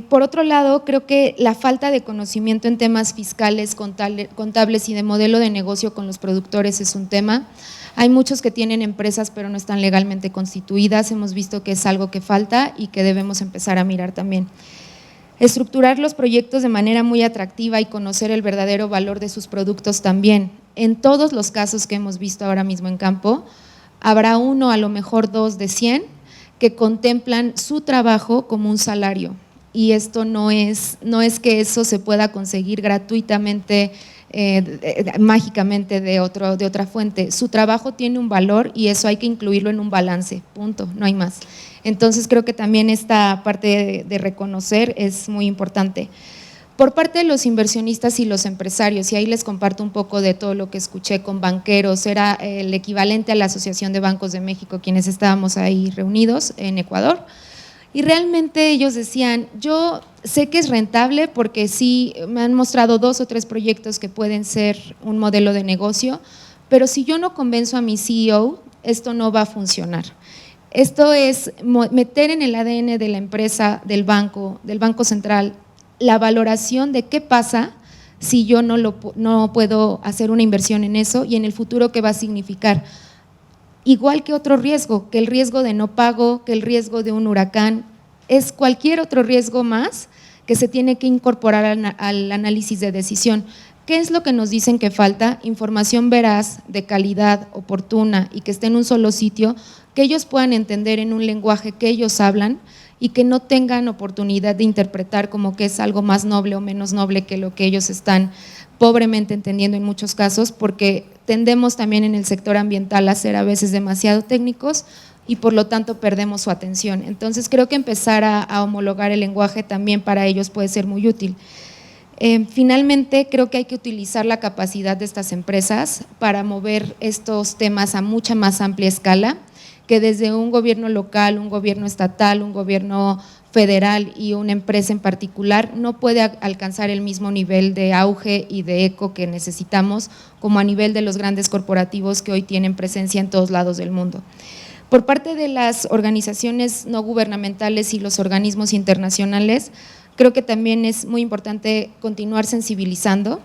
Por otro lado, creo que la falta de conocimiento en temas fiscales, contables y de modelo de negocio con los productores es un tema. Hay muchos que tienen empresas pero no están legalmente constituidas, hemos visto que es algo que falta y que debemos empezar a mirar también. Estructurar los proyectos de manera muy atractiva y conocer el verdadero valor de sus productos también. En todos los casos que hemos visto ahora mismo en campo, habrá uno, a lo mejor 2 de 100, que contemplan su trabajo como un salario. Y esto no es que eso se pueda conseguir gratuitamente, mágicamente de otra fuente. Su trabajo tiene un valor y eso hay que incluirlo en un balance, punto, no hay más. Entonces creo que también esta parte de reconocer es muy importante. Por parte de los inversionistas y los empresarios, y ahí les comparto un poco de todo lo que escuché con banqueros, era el equivalente a la Asociación de Bancos de México, quienes estábamos ahí reunidos en Ecuador, y realmente ellos decían, yo sé que es rentable porque sí, me han mostrado 2 o 3 proyectos que pueden ser un modelo de negocio, pero si yo no convenzo a mi CEO, esto no va a funcionar. Esto es meter en el ADN de la empresa, del banco central, la valoración de qué pasa si yo no puedo hacer una inversión en eso y en el futuro qué va a significar. Igual que otro riesgo, que el riesgo de no pago, que el riesgo de un huracán, es cualquier otro riesgo más que se tiene que incorporar al análisis de decisión. ¿Qué es lo que nos dicen que falta? Información veraz, de calidad, oportuna y que esté en un solo sitio, que ellos puedan entender en un lenguaje que ellos hablan y que no tengan oportunidad de interpretar como que es algo más noble o menos noble que lo que ellos están pobremente entendiendo en muchos casos, porque tendemos también en el sector ambiental a ser a veces demasiado técnicos y por lo tanto perdemos su atención. Entonces creo que empezar a homologar el lenguaje también para ellos puede ser muy útil. Finalmente, creo que hay que utilizar la capacidad de estas empresas para mover estos temas a mucha más amplia escala, que desde un gobierno local, un gobierno estatal, un gobierno federal y una empresa en particular no puede alcanzar el mismo nivel de auge y de eco que necesitamos como a nivel de los grandes corporativos que hoy tienen presencia en todos lados del mundo. Por parte de las organizaciones no gubernamentales y los organismos internacionales, creo que también es muy importante continuar sensibilizando,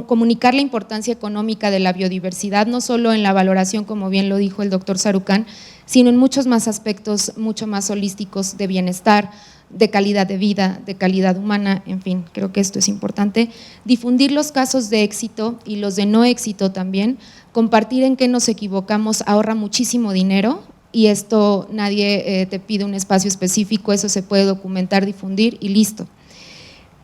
comunicar la importancia económica de la biodiversidad, no solo en la valoración, como bien lo dijo el doctor Sarucán, sino en muchos más aspectos mucho más holísticos de bienestar, de calidad de vida, de calidad humana, en fin, creo que esto es importante. Difundir los casos de éxito y los de no éxito también, compartir en qué nos equivocamos ahorra muchísimo dinero y esto nadie te pide un espacio específico, eso se puede documentar, difundir y listo.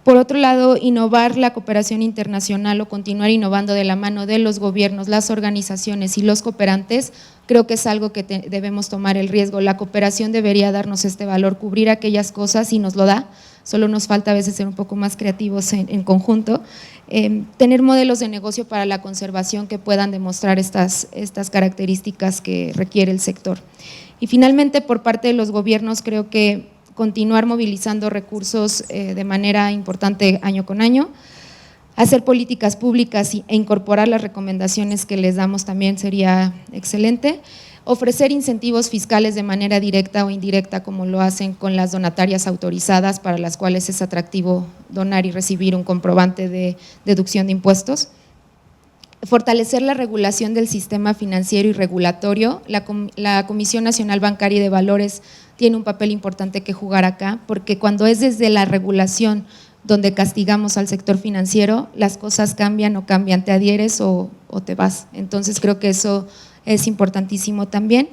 Por otro lado, innovar la cooperación internacional o continuar innovando de la mano de los gobiernos, las organizaciones y los cooperantes, creo que es algo que debemos tomar el riesgo. La cooperación debería darnos este valor, cubrir aquellas cosas y nos lo da, solo nos falta a veces ser un poco más creativos en conjunto, tener modelos de negocio para la conservación que puedan demostrar estas características que requiere el sector. Y finalmente, por parte de los gobiernos, creo que continuar movilizando recursos de manera importante año con año, hacer políticas públicas e incorporar las recomendaciones que les damos también sería excelente, ofrecer incentivos fiscales de manera directa o indirecta como lo hacen con las donatarias autorizadas para las cuales es atractivo donar y recibir un comprobante de deducción de impuestos. Fortalecer la regulación del sistema financiero y regulatorio. La Comisión Nacional Bancaria y de Valores tiene un papel importante que jugar acá, porque cuando es desde la regulación donde castigamos al sector financiero, las cosas cambian o cambian, te adhieres o te vas. Entonces creo que eso es importantísimo también.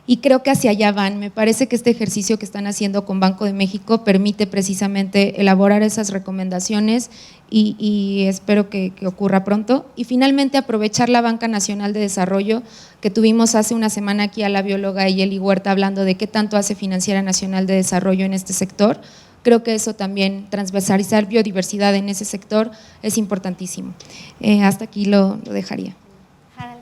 y creo que hacia allá van. Me parece que este ejercicio que están haciendo con Banco de México permite precisamente elaborar esas recomendaciones y espero que ocurra pronto. Y finalmente aprovechar la Banca Nacional de Desarrollo, que tuvimos hace una semana aquí a la bióloga Yeli Huerta hablando de qué tanto hace Financiera Nacional de Desarrollo en este sector. Creo que eso también, transversalizar biodiversidad en ese sector es importantísimo. Hasta aquí lo dejaría. Harald,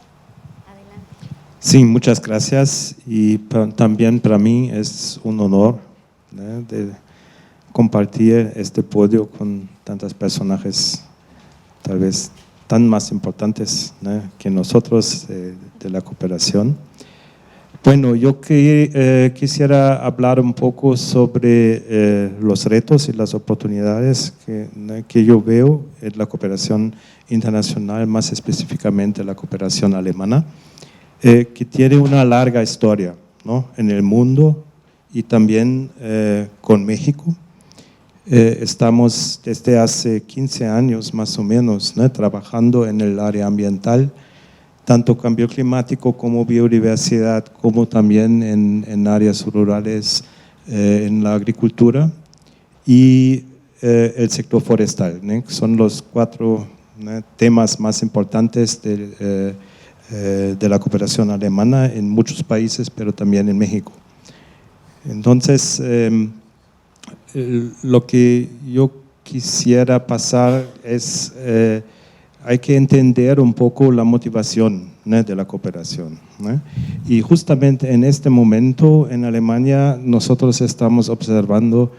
adelante. Sí, muchas gracias y también para mí es un honor, ¿no?, de compartir este podio con tantos personajes tal vez tan más importantes, ¿no?, que nosotros de la cooperación. Bueno, yo quisiera hablar un poco sobre los retos y las oportunidades que yo veo en la cooperación internacional, más específicamente la cooperación alemana, que tiene una larga historia, ¿no?, en el mundo y también con México. Estamos desde hace 15 años más o menos, ¿no?, trabajando en el área ambiental, tanto cambio climático como biodiversidad, como también en áreas rurales, en la agricultura y el sector forestal, ¿no?, que son los 4, ¿no?, temas más importantes de la cooperación alemana en muchos países, pero también en México. Entonces, lo que yo quisiera pasar es, hay que entender un poco la motivación, ¿no?, de la cooperación, ¿no? Y justamente en este momento en Alemania nosotros estamos observando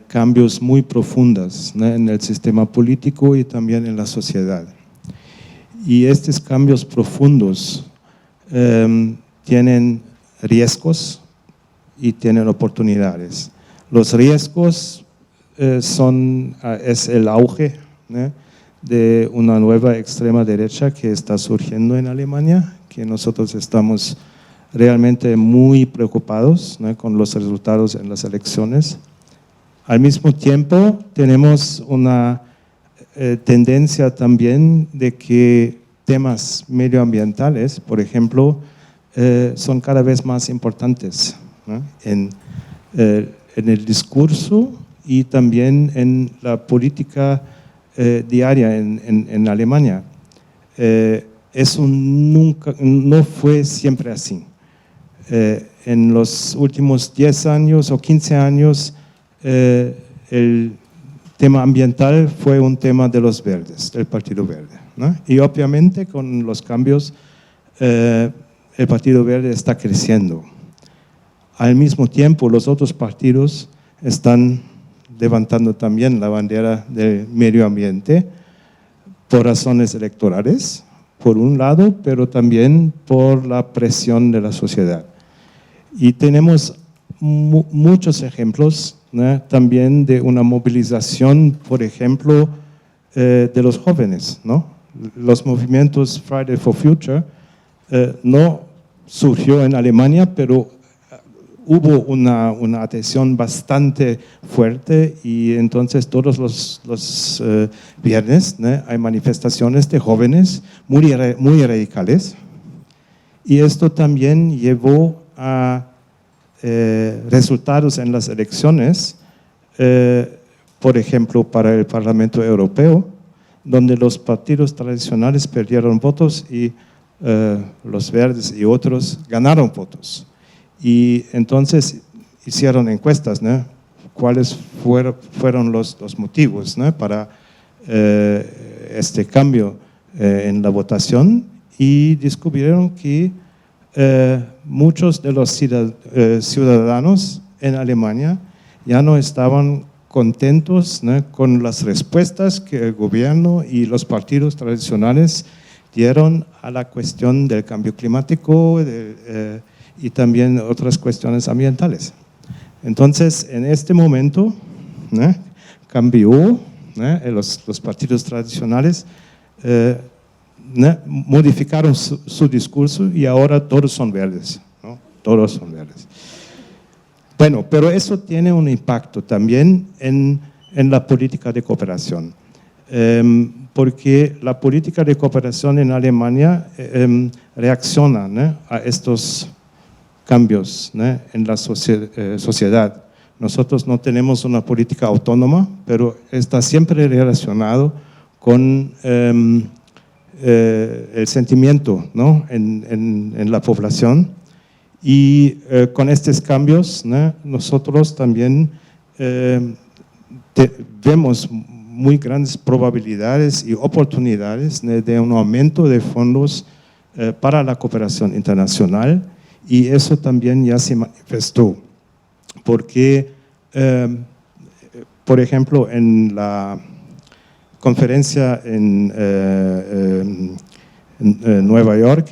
cambios muy profundos, ¿no?, en el sistema político y también en la sociedad. Y estos cambios profundos tienen riesgos y tienen oportunidades. Los riesgos es el auge, ¿no?, de una nueva extrema derecha que está surgiendo en Alemania, que nosotros estamos realmente muy preocupados, ¿no?, con los resultados en las elecciones. Al mismo tiempo tenemos una tendencia también de que temas medioambientales, por ejemplo, son cada vez más importantes, ¿no?, en el discurso y también en la política diaria en Alemania. Eso no fue siempre así. En los últimos 10 años o 15 años, el tema ambiental fue un tema de los verdes, del Partido Verde, ¿no? Y obviamente con los cambios, el Partido Verde está creciendo. Al mismo tiempo, los otros partidos están levantando también la bandera del medio ambiente por razones electorales, por un lado, pero también por la presión de la sociedad. Y tenemos muchos ejemplos, ¿no?, también de una movilización, por ejemplo, de los jóvenes, ¿no? Los movimientos Friday for Future no surgió en Alemania, pero hubo una atención bastante fuerte y entonces todos los viernes, ¿no?, hay manifestaciones de jóvenes muy radicales y esto también llevó a resultados en las elecciones, por ejemplo, para el Parlamento Europeo, donde los partidos tradicionales perdieron votos y los verdes y otros ganaron votos. Y entonces hicieron encuestas, ¿no?, cuáles fueron los motivos, ¿no?, para este cambio en la votación, y descubrieron que muchos de los ciudadanos en Alemania ya no estaban contentos, ¿no?, con las respuestas que el gobierno y los partidos tradicionales dieron a la cuestión del cambio climático y también otras cuestiones ambientales. Entonces, en este momento, ¿no?, cambió, ¿no?, los partidos tradicionales ¿no?, modificaron su discurso y ahora todos son verdes, ¿no?, todos son verdes. Bueno, pero eso tiene un impacto también en la política de cooperación, porque la política de cooperación en Alemania reacciona, ¿no?, a estos cambios, ¿no?, en la sociedad. Nosotros no tenemos una política autónoma, pero está siempre relacionado con el sentimiento, ¿no?, en la población. Y con estos cambios, ¿no?, nosotros también vemos muy grandes probabilidades y oportunidades de un aumento de fondos para la cooperación internacional, y eso también ya se manifestó, porque, por ejemplo, en la conferencia en Nueva York,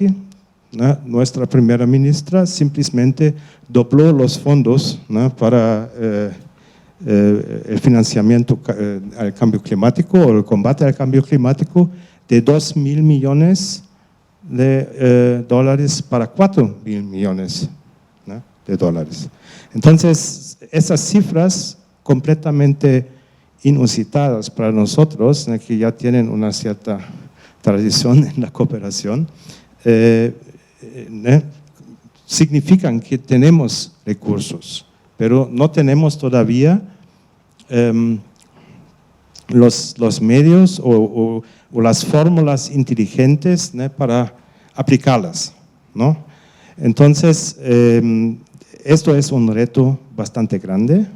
¿no?, nuestra primera ministra simplemente dobló los fondos, ¿no?, para el financiamiento al cambio climático o el combate al cambio climático, de 2.000 millones de dólares para 4.000 millones, ¿no?, de dólares. Entonces, esas cifras completamente inusitadas para nosotros, ¿no?, que ya tienen una cierta tradición en la cooperación, significan que tenemos recursos, pero no tenemos todavía los medios o las fórmulas inteligentes, ¿no?, para aplicarlas, ¿no? Entonces, esto es un reto bastante grande.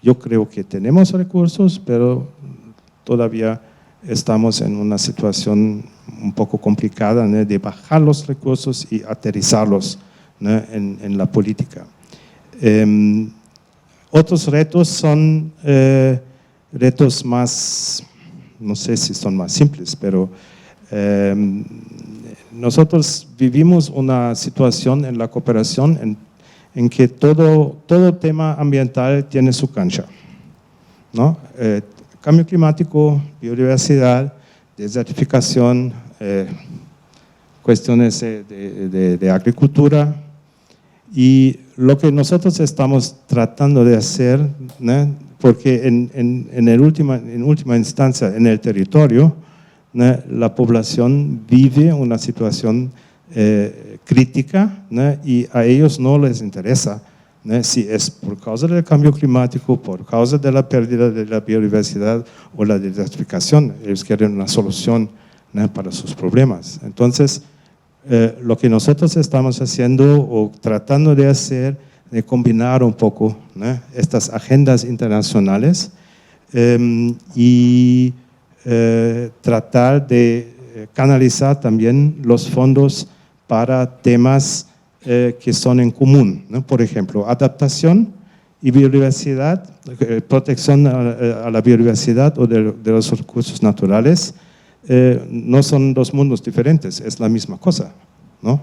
Yo creo que tenemos recursos, pero todavía estamos en una situación un poco complicada, ¿no?, de bajar los recursos y aterrizarlos, ¿no?, en la política. Otros retos son retos más, no sé si son más simples, pero nosotros vivimos una situación en la cooperación en que todo tema ambiental tiene su cancha, ¿no? Cambio climático, biodiversidad, desertificación, cuestiones de agricultura. Y lo que nosotros estamos tratando de hacer, ¿no?, porque en última instancia en el territorio, ¿no?, la población vive una situación crítica, ¿no?, y a ellos no les interesa, ¿no?, si es por causa del cambio climático, por causa de la pérdida de la biodiversidad o la desertificación. Ellos quieren una solución, ¿no?, para sus problemas. Entonces, lo que nosotros estamos haciendo o tratando de hacer, de combinar un poco, ¿no?, estas agendas internacionales y tratar de canalizar también los fondos para temas que son en común, ¿no? Por ejemplo, adaptación y biodiversidad, protección a la biodiversidad o de los recursos naturales. No son dos mundos diferentes, es la misma cosa, ¿no?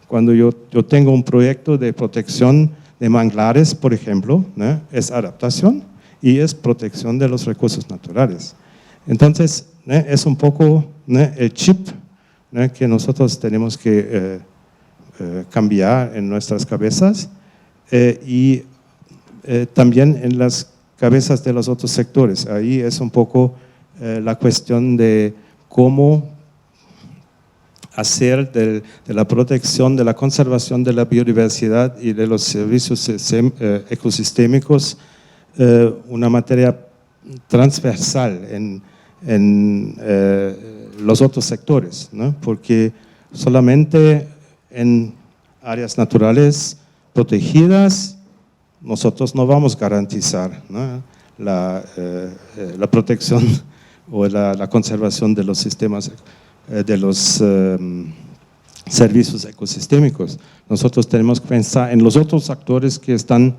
Cuando yo tengo un proyecto de protección de manglares, por ejemplo, ¿no?, es adaptación y es protección de los recursos naturales. Entonces, ¿no?, es un poco, ¿no?, el chip, ¿no?, que nosotros tenemos que cambiar en nuestras cabezas y también en las cabezas de los otros sectores. Ahí es un poco la cuestión de cómo hacer de la protección, de la conservación de la biodiversidad y de los servicios ecosistémicos una materia transversal en los otros sectores, ¿no? Porque solamente en áreas naturales protegidas nosotros no vamos a garantizar, ¿no?, la protección o la conservación de los sistemas, de los servicios ecosistémicos. Nosotros tenemos que pensar en los otros actores que están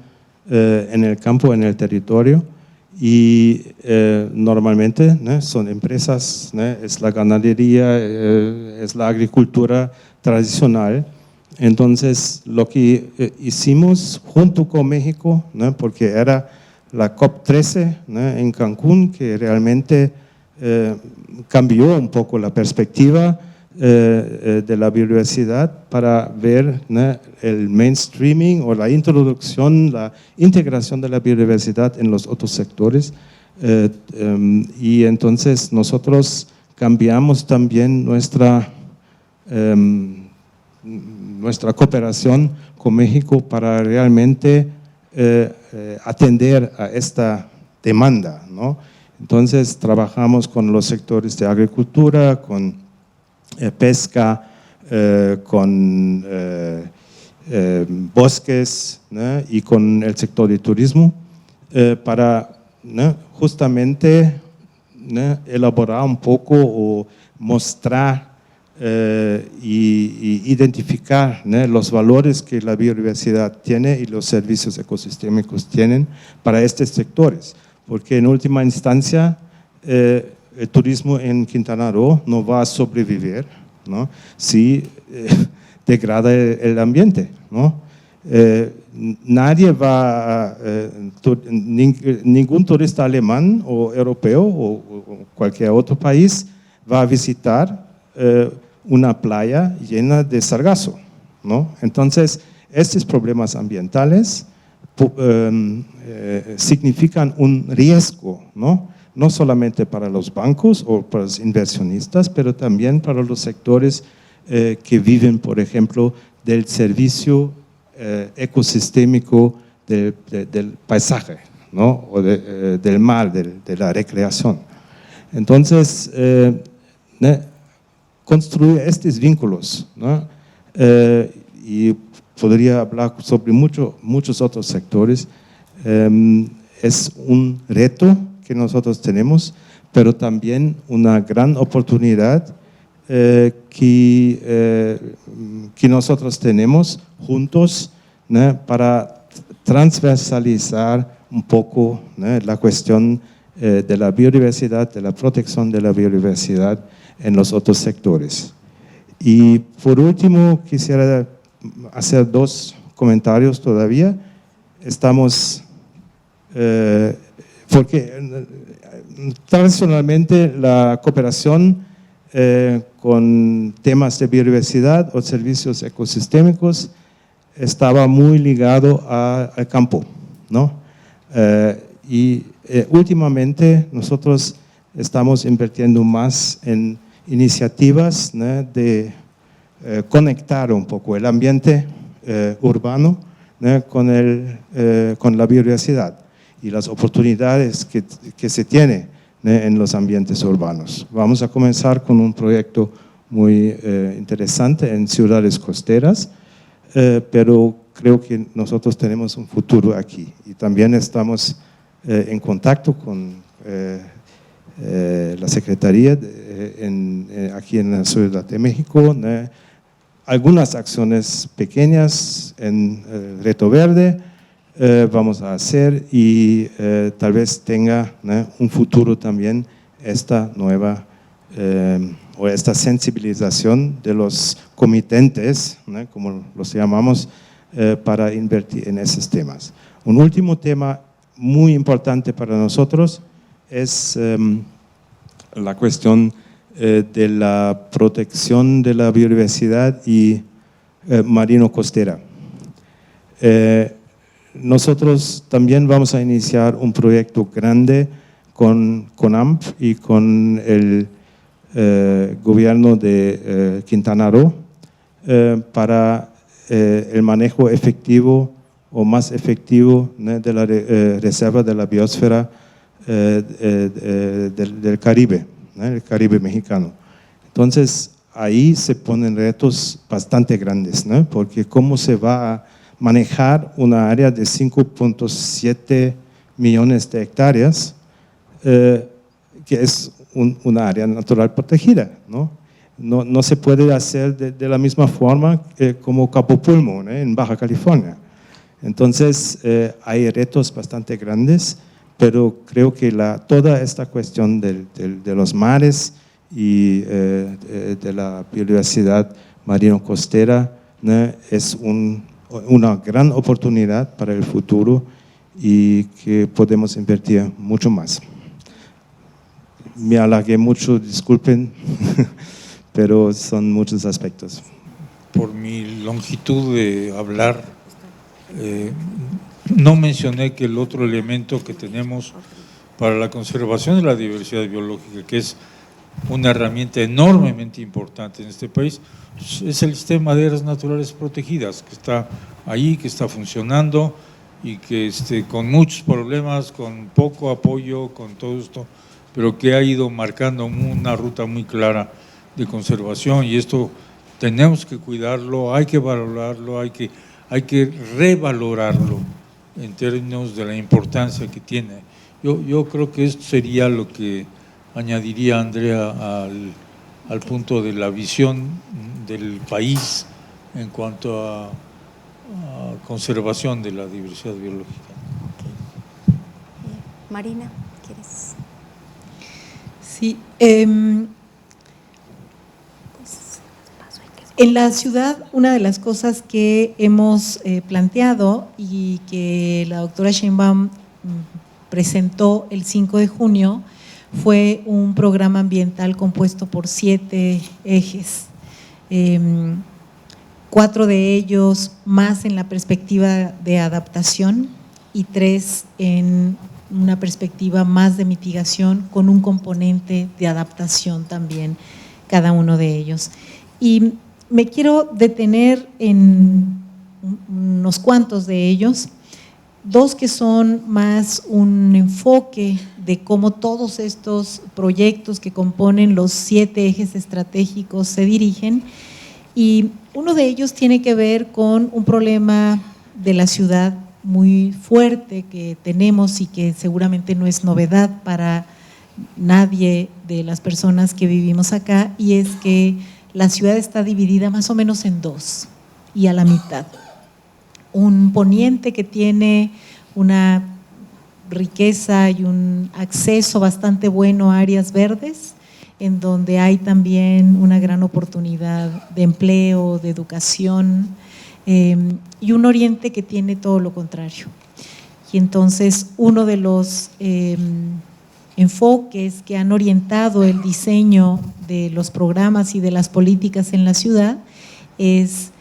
en el campo, en el territorio, y normalmente, ¿no?, son empresas, ¿no?, es la ganadería, es la agricultura tradicional. Entonces, lo que hicimos junto con México, ¿no?, porque era la COP13, ¿no?, en Cancún, que realmente cambió un poco la perspectiva de la biodiversidad para ver, ¿no?, el mainstreaming o la introducción, la integración de la biodiversidad en los otros sectores. Y entonces nosotros cambiamos también nuestra nuestra cooperación con México para realmente atender a esta demanda, ¿no? Entonces trabajamos con los sectores de agricultura, con pesca, con bosques, ¿no? Y con el sector de turismo para, ¿no?, justamente, ¿no?, elaborar un poco o mostrar y identificar, ¿no?, los valores que la biodiversidad tiene y los servicios ecosistémicos tienen para estos sectores, porque en última instancia el turismo en Quintana Roo no va a sobrevivir, ¿no?, si degrada el ambiente, ¿no? Nadie va, ningún turista alemán o europeo o cualquier otro país va a visitar una playa llena de sargazo, ¿no? Entonces, estos problemas ambientales significan un riesgo, ¿no? No solamente para los bancos o para los inversionistas, pero también para los sectores que viven, por ejemplo, del servicio ecosistémico del paisaje, ¿no?, o del mar, de la recreación. Entonces, construir estos vínculos, ¿no?, y podría hablar sobre muchos otros sectores, es un reto que nosotros tenemos, pero también una gran oportunidad que nosotros tenemos juntos, ¿no?, para transversalizar un poco, ¿no?, la cuestión de la biodiversidad, de la protección de la biodiversidad en los otros sectores. Y por último, quisiera hacer 2 comentarios todavía. Estamos, porque tradicionalmente la cooperación con temas de biodiversidad o servicios ecosistémicos estaba muy ligado al campo, ¿no? Últimamente nosotros estamos invirtiendo más en iniciativas, ¿no?, de conectar un poco el ambiente urbano, ¿no?, con la biodiversidad y las oportunidades que se tiene, ¿no?, en los ambientes urbanos. Vamos a comenzar con un proyecto muy interesante en ciudades costeras, pero creo que nosotros tenemos un futuro aquí y también estamos en contacto con la Secretaría aquí en la Ciudad de México, ¿no?, algunas acciones pequeñas en Reto Verde vamos a hacer y tal vez tenga, ¿no?, un futuro también esta nueva o esta sensibilización de los comitentes, ¿no?, como los llamamos, para invertir en esos temas. Un último tema muy importante para nosotros es la cuestión de la protección de la biodiversidad y marino-costera. Nosotros también vamos a iniciar un proyecto grande con CONAMP y con el gobierno de Quintana Roo para el manejo efectivo o más efectivo, ¿no?, de la reserva de la biosfera del Caribe, ¿no?, el Caribe mexicano. Entonces, ahí se ponen retos bastante grandes, ¿no?, porque cómo se va a manejar una área de 5.7 millones de hectáreas, que es una área natural protegida, ¿no? No se puede hacer de la misma forma como Capopulmo, ¿no?, en Baja California. Entonces, hay retos bastante grandes, pero creo que toda esta cuestión de los mares y de la biodiversidad marino-costera, ¿no?, es una gran oportunidad para el futuro y que podemos invertir mucho más. Me alargué mucho, disculpen, pero son muchos aspectos. Por mi longitud de hablar, no mencioné que el otro elemento que tenemos para la conservación de la diversidad biológica, que es una herramienta enormemente importante en este país, es el sistema de áreas naturales protegidas, que está ahí, que está funcionando y que con muchos problemas, con poco apoyo, con todo esto, pero que ha ido marcando una ruta muy clara de conservación, y esto tenemos que cuidarlo, hay que valorarlo, hay que revalorarlo en términos de la importancia que tiene. Yo creo que esto sería lo que añadiría Andrea al punto de la visión del país en cuanto a conservación de la diversidad biológica. Marina, ¿quieres? Sí. En la ciudad, una de las cosas que hemos planteado y que la doctora Sheinbaum presentó el 5 de junio fue un programa ambiental compuesto por 7 ejes, 4 de ellos más en la perspectiva de adaptación y 3 en una perspectiva más de mitigación, con un componente de adaptación también, cada uno de ellos. Y me quiero detener en unos cuantos de ellos, 2 que son más un enfoque de cómo todos estos proyectos que componen los 7 ejes estratégicos se dirigen, y uno de ellos tiene que ver con un problema de la ciudad muy fuerte que tenemos y que seguramente no es novedad para nadie de las personas que vivimos acá, y es que la ciudad está dividida más o menos en 2 y a la mitad. Un poniente que tiene una riqueza y un acceso bastante bueno a áreas verdes, en donde hay también una gran oportunidad de empleo, de educación, y un oriente que tiene todo lo contrario. Y entonces uno de los enfoques que han orientado el diseño de los programas y de las políticas en la ciudad es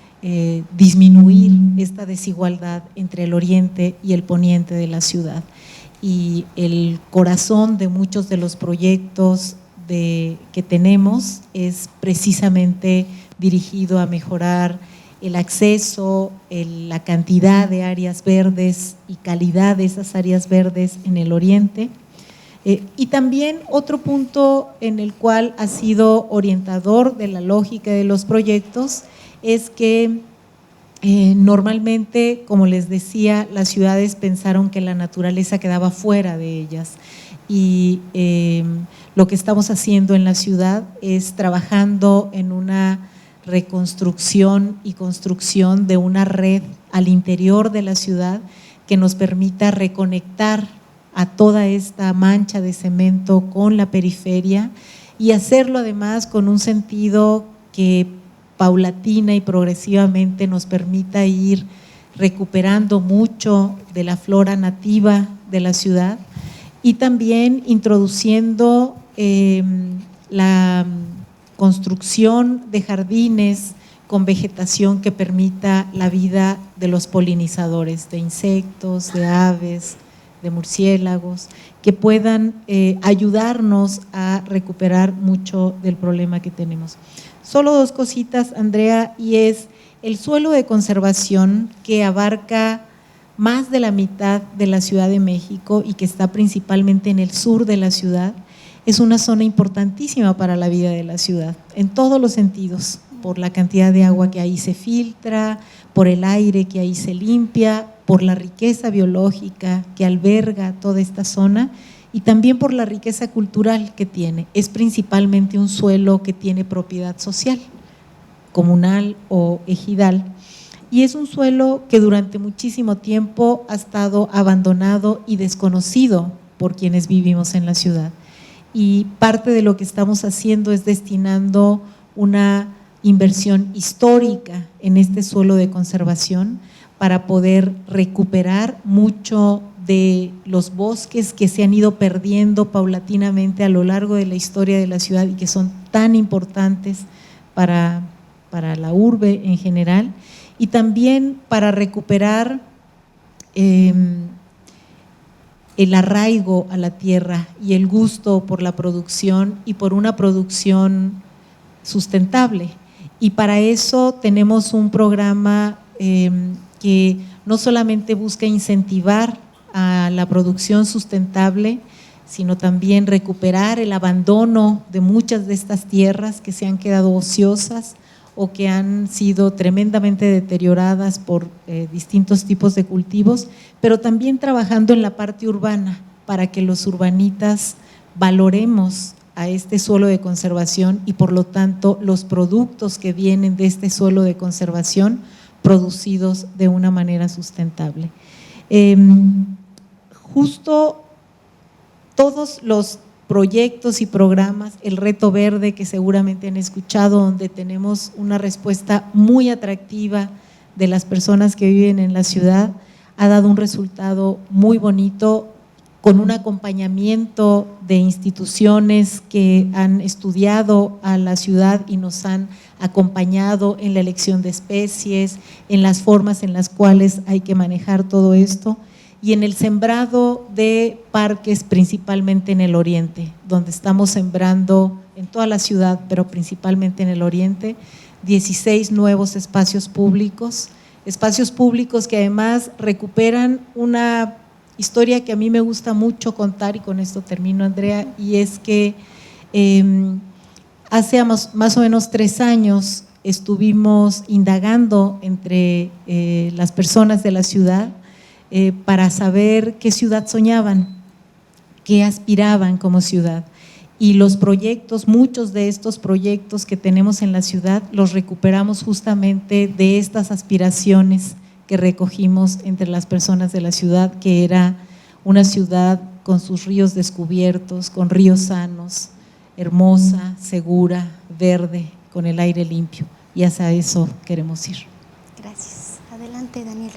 disminuir esta desigualdad entre el oriente y el poniente de la ciudad. Y el corazón de muchos de los proyectos que tenemos es precisamente dirigido a mejorar el acceso, la cantidad de áreas verdes y calidad de esas áreas verdes en el oriente. Y también otro punto en el cual ha sido orientador de la lógica de los proyectos es que normalmente, como les decía, las ciudades pensaron que la naturaleza quedaba fuera de ellas, y lo que estamos haciendo en la ciudad es trabajando en una reconstrucción y construcción de una red al interior de la ciudad que nos permita reconectar a toda esta mancha de cemento con la periferia, y hacerlo además con un sentido que paulatina y progresivamente nos permita ir recuperando mucho de la flora nativa de la ciudad, y también introduciendo la construcción de jardines con vegetación que permita la vida de los polinizadores, de insectos, de aves, de murciélagos, que puedan ayudarnos a recuperar mucho del problema que tenemos. Solo 2 cositas, Andrea, y es el suelo de conservación, que abarca más de la mitad de la Ciudad de México y que está principalmente en el sur de la ciudad. Es una zona importantísima para la vida de la ciudad, en todos los sentidos, por la cantidad de agua que ahí se filtra, por el aire que ahí se limpia, por la riqueza biológica que alberga toda esta zona, y también por la riqueza cultural que tiene. Es principalmente un suelo que tiene propiedad social, comunal o ejidal, y es un suelo que durante muchísimo tiempo ha estado abandonado y desconocido por quienes vivimos en la ciudad. Y parte de lo que estamos haciendo es destinando una inversión histórica en este suelo de conservación para poder recuperar mucho de los bosques que se han ido perdiendo paulatinamente a lo largo de la historia de la ciudad y que son tan importantes para la urbe en general, y también para recuperar el arraigo a la tierra y el gusto por la producción y por una producción sustentable. Y para eso tenemos un programa que no solamente busca incentivar a la producción sustentable, sino también recuperar el abandono de muchas de estas tierras que se han quedado ociosas o que han sido tremendamente deterioradas por distintos tipos de cultivos, pero también trabajando en la parte urbana para que los urbanitas valoremos a este suelo de conservación y por lo tanto los productos que vienen de este suelo de conservación producidos de una manera sustentable. Justo todos los proyectos y programas, el Reto Verde que seguramente han escuchado, donde tenemos una respuesta muy atractiva de las personas que viven en la ciudad, ha dado un resultado muy bonito con un acompañamiento de instituciones que han estudiado a la ciudad y nos han acompañado en la elección de especies, en las formas en las cuales hay que manejar todo esto y en el sembrado de parques principalmente en el oriente, donde estamos sembrando en toda la ciudad, pero principalmente en el oriente, 16 nuevos espacios públicos que además recuperan una historia que a mí me gusta mucho contar, y con esto termino, Andrea, y es que hace más o menos 3 años estuvimos indagando entre las personas de la ciudad para saber qué ciudad soñaban, qué aspiraban como ciudad. Y los proyectos, muchos de estos proyectos que tenemos en la ciudad, los recuperamos justamente de estas aspiraciones que recogimos entre las personas de la ciudad, que era una ciudad con sus ríos descubiertos, con ríos sanos, hermosa, segura, verde, con el aire limpio. Y hacia eso queremos ir. Gracias. Adelante, Daniela.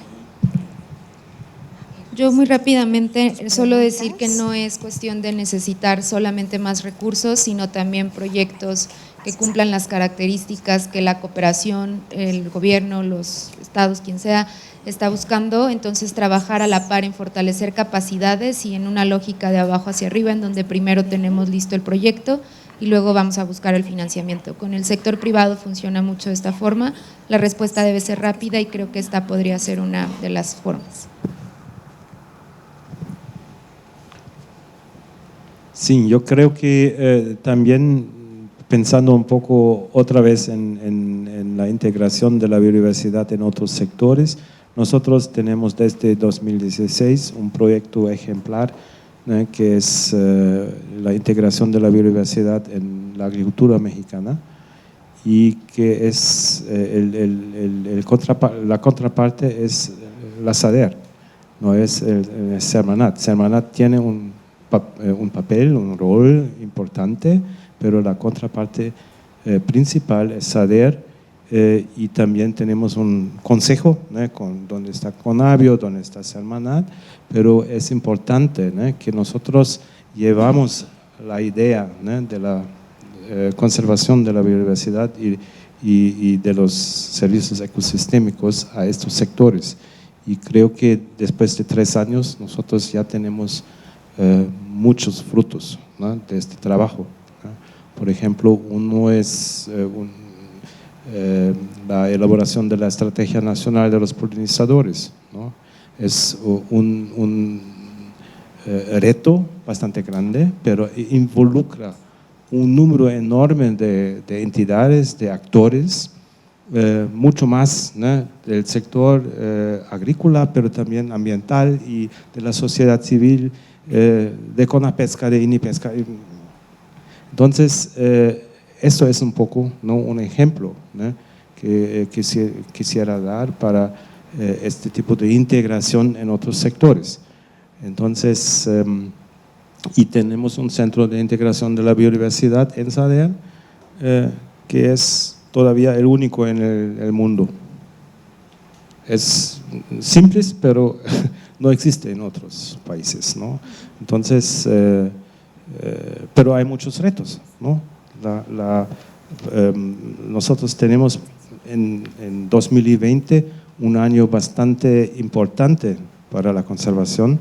Yo muy rápidamente, solo decir que no es cuestión de necesitar solamente más recursos, sino también proyectos que cumplan las características que la cooperación, el gobierno, los estados, quien sea, está buscando. Entonces trabajar a la par en fortalecer capacidades y en una lógica de abajo hacia arriba, en donde primero tenemos listo el proyecto y luego vamos a buscar el financiamiento. Con el sector privado funciona mucho de esta forma, la respuesta debe ser rápida y creo que esta podría ser una de las formas. Sí, yo creo que también pensando un poco otra vez en la integración de la biodiversidad en otros sectores, nosotros tenemos desde 2016 un proyecto ejemplar que es la integración de la biodiversidad en la agricultura mexicana y que es la contraparte es la SADER, no es el Semarnat. Semarnat tiene un papel, un rol importante, pero la contraparte principal es SADER, y también tenemos un consejo, donde está CONABIO, donde está Semarnat, pero es importante que nosotros llevamos la idea de la conservación de la biodiversidad y de los servicios ecosistémicos a estos sectores. Y creo que después de 3 años nosotros ya tenemos muchos frutos de este trabajo. Por ejemplo, uno es la elaboración de la Estrategia Nacional de los Polinizadores. Es un reto bastante grande, pero involucra un número enorme de entidades, de actores, mucho más del sector agrícola, pero también ambiental y de la sociedad civil, de CONAPESCA, de INIPESCA. Entonces, esto es un poco un ejemplo que quisiera dar para este tipo de integración en otros sectores. Entonces, y tenemos un centro de integración de la biodiversidad en SADER, que es todavía el único en el mundo. Es simple, pero no existe en otros países, Entonces, pero hay muchos retos, nosotros tenemos en 2020 un año bastante importante para la conservación.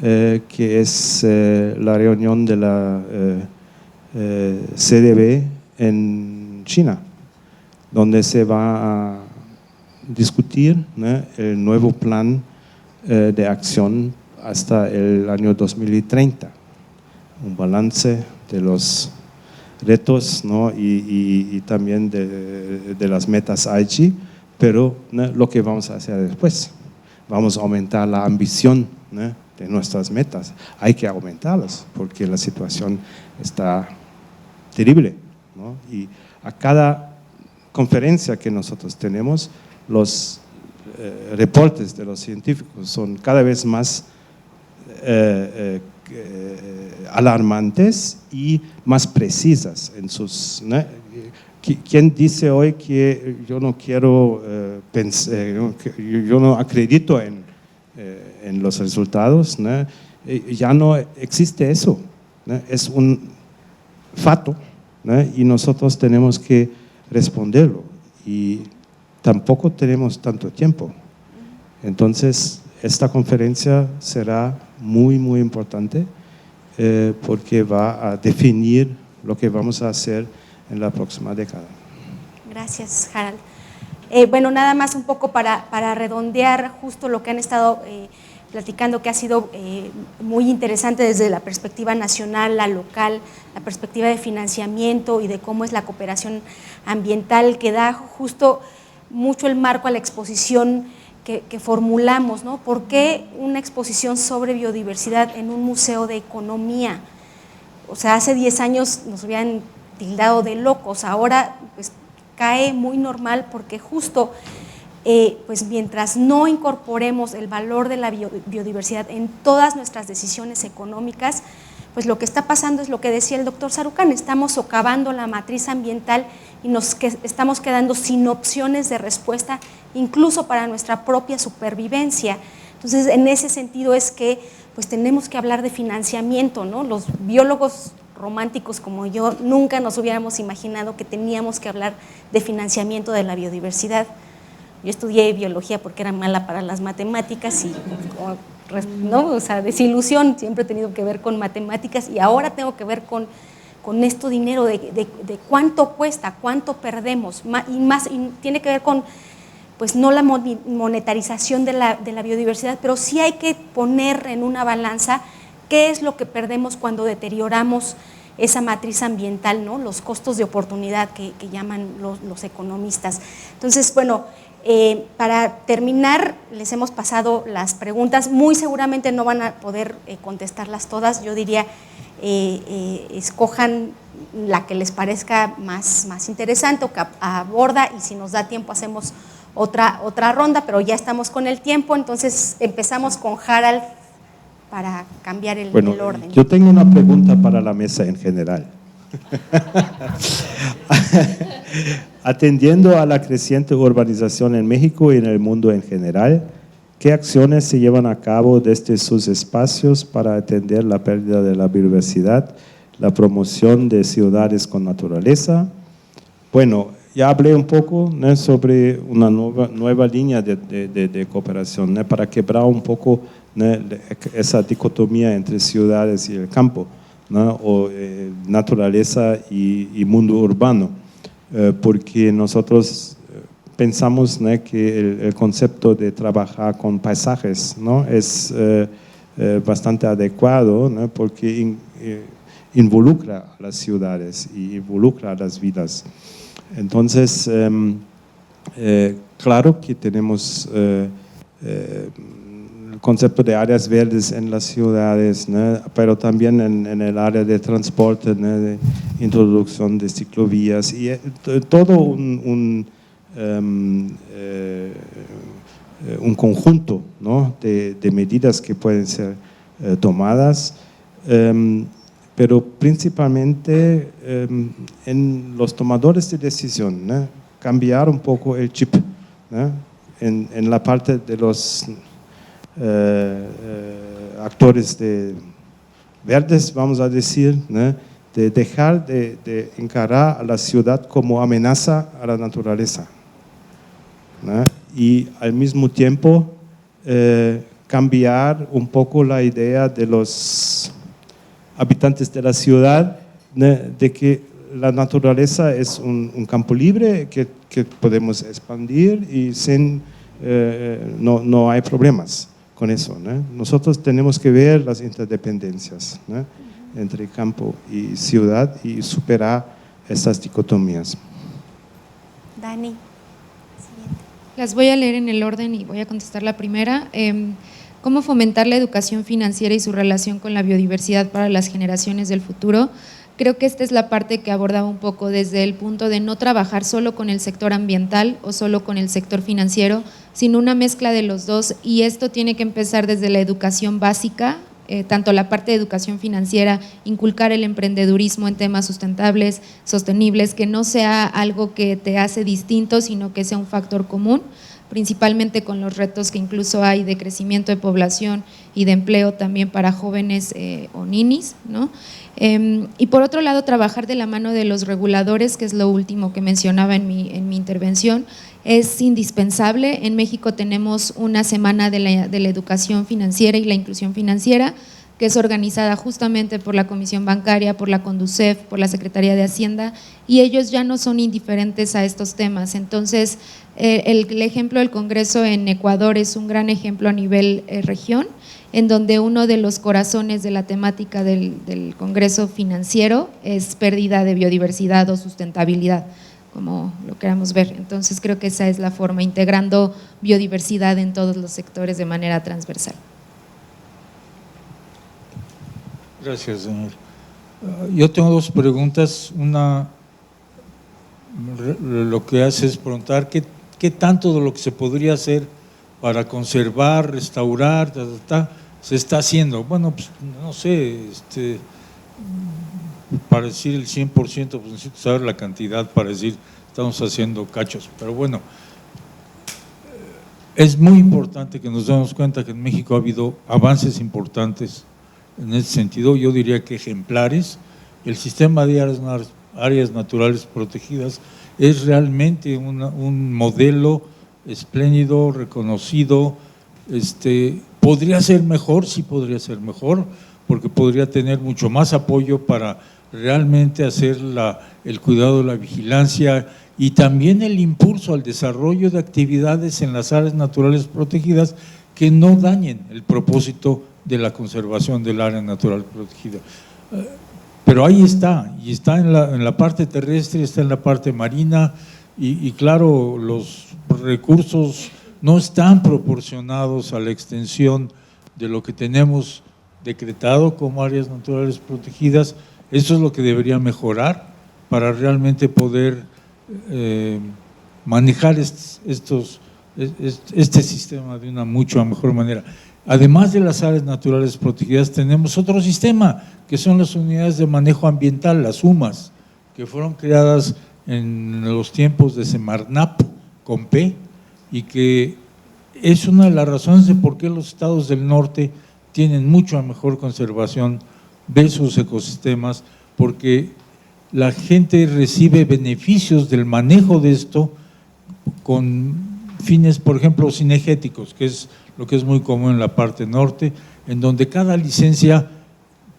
que es la reunión de la CDB en China, donde se va a discutir, ¿no?, el nuevo plan de acción hasta el año 2030, un balance de los retos, ¿no?, y también de las metas Aichi, pero, ¿no?, lo que vamos a hacer después. Vamos a aumentar la ambición, ¿no?, de nuestras metas. Hay que aumentarlas porque la situación está terrible, ¿no? Y a cada conferencia que nosotros tenemos, los reportes de los científicos son cada vez más alarmantes y más precisas en sus, ¿no? ¿Quién dice hoy que yo no quiero yo no acredito en los resultados, ¿no? Ya no existe eso, ¿no? Es un fato, ¿no? Y nosotros tenemos que responderlo y tampoco tenemos tanto tiempo. Entonces, esta conferencia será muy, muy importante porque va a definir lo que vamos a hacer en la próxima década. Gracias, Harald. Bueno, nada más un poco para redondear justo lo que han estado platicando, que ha sido muy interesante desde la perspectiva nacional, la local, la perspectiva de financiamiento y de cómo es la cooperación ambiental, que da justo mucho el marco a la exposición que formulamos, ¿no? ¿Por qué una exposición sobre biodiversidad en un museo de economía? O sea, hace 10 años nos hubieran tildado de locos, ahora pues cae muy normal porque justo pues mientras no incorporemos el valor de la biodiversidad en todas nuestras decisiones económicas, pues lo que está pasando es lo que decía el doctor Sarukhan, estamos socavando la matriz ambiental y estamos quedando sin opciones de respuesta, incluso para nuestra propia supervivencia. Entonces, en ese sentido es que pues tenemos que hablar de financiamiento, ¿no? Los biólogos románticos como yo nunca nos hubiéramos imaginado que teníamos que hablar de financiamiento de la biodiversidad. Yo estudié biología porque era mala para las matemáticas y, ¿no?, o sea, desilusión, siempre he tenido que ver con matemáticas y ahora tengo que ver con esto dinero, de cuánto cuesta, cuánto perdemos, y tiene que ver con, pues no la monetarización de la biodiversidad, pero sí hay que poner en una balanza qué es lo que perdemos cuando deterioramos esa matriz ambiental, ¿no?, los costos de oportunidad que llaman los economistas. Entonces, bueno, para terminar, les hemos pasado las preguntas, muy seguramente no van a poder contestarlas todas, yo diría, escojan la que les parezca más interesante o que aborda, y si nos da tiempo hacemos otra ronda, pero ya estamos con el tiempo, entonces empezamos con Harald para cambiar el orden. Yo tengo una pregunta para la mesa en general. Atendiendo a la creciente urbanización en México y en el mundo en general, ¿qué acciones se llevan a cabo desde sus espacios para atender la pérdida de la biodiversidad, la promoción de ciudades con naturaleza? Bueno, ya hablé un poco, ¿no?, sobre una nueva línea de cooperación, ¿no?, para quebrar un poco, ¿no?, esa dicotomía entre ciudades y el campo, ¿no?, o naturaleza y mundo urbano. Porque nosotros pensamos, ¿no?, que el concepto de trabajar con paisajes, ¿no?, es bastante adecuado, ¿no?, porque involucra a las ciudades y involucra a las vidas. Entonces, claro que tenemos el concepto de áreas verdes en las ciudades, ¿no?, pero también en el área de transporte, ¿no?, de introducción de ciclovías y todo un conjunto, ¿no?, de medidas que pueden ser tomadas, pero principalmente en los tomadores de decisión, ¿no?, cambiar un poco el chip, ¿no?, en la parte de los actores verdes, vamos a decir, ¿no?, de dejar de encarar a la ciudad como amenaza a la naturaleza, ¿no?, y al mismo tiempo cambiar un poco la idea de los habitantes de la ciudad, de que la naturaleza es un campo libre que podemos expandir y no hay problemas con eso, ¿no? Nosotros tenemos que ver las interdependencias, ¿no?, entre campo y ciudad y superar estas dicotomías. Dani, siguiente. Las voy a leer en el orden y voy a contestar la primera. ¿Cómo fomentar la educación financiera y su relación con la biodiversidad para las generaciones del futuro? Creo que esta es la parte que abordaba un poco desde el punto de no trabajar solo con el sector ambiental o solo con el sector financiero, sino una mezcla de los dos, y esto tiene que empezar desde la educación básica, tanto la parte de educación financiera, inculcar el emprendedurismo en temas sustentables, sostenibles, que no sea algo que te hace distinto, sino que sea un factor común, principalmente con los retos que incluso hay de crecimiento de población y de empleo también para jóvenes o ninis, ¿no? Y por otro lado, trabajar de la mano de los reguladores, que es lo último que mencionaba en mi intervención, es indispensable. En México tenemos una semana de la educación financiera y la inclusión financiera, que es organizada justamente por la Comisión Bancaria, por la Conducef, por la Secretaría de Hacienda, y ellos ya no son indiferentes a estos temas. Entonces, el ejemplo del Congreso en Ecuador es un gran ejemplo a nivel región, en donde uno de los corazones de la temática del Congreso financiero es pérdida de biodiversidad o sustentabilidad, como lo queramos ver. Entonces, creo que esa es la forma, integrando biodiversidad en todos los sectores de manera transversal. Gracias, señor. Yo tengo dos preguntas. Una, lo que hace es preguntar qué tanto de lo que se podría hacer para conservar, restaurar, se está haciendo. Bueno, pues no sé, para decir el 100%, pues necesito saber la cantidad para decir estamos haciendo cachos. Pero bueno, es muy importante que nos demos cuenta que en México ha habido avances importantes en ese sentido, yo diría que ejemplares. El sistema de áreas naturales protegidas es realmente un modelo espléndido, reconocido. ¿Podría ser mejor? Sí, podría ser mejor, porque podría tener mucho más apoyo para realmente hacer el cuidado, la vigilancia y también el impulso al desarrollo de actividades en las áreas naturales protegidas que no dañen el propósito de la conservación del área natural protegida. Pero ahí está, y está en la parte terrestre, está en la parte marina, y claro, los recursos no están proporcionados a la extensión de lo que tenemos decretado como áreas naturales protegidas. Eso es lo que debería mejorar para realmente poder manejar este sistema de una mucho mejor manera. Además de las áreas naturales protegidas, tenemos otro sistema, que son las unidades de manejo ambiental, las UMAS, que fueron creadas en los tiempos de Semarnap, con P, y que es una de las razones de por qué los estados del norte tienen mucho mejor conservación de sus ecosistemas, porque la gente recibe beneficios del manejo de esto con fines, por ejemplo, cinegéticos, que es lo que es muy común en la parte norte, en donde cada licencia,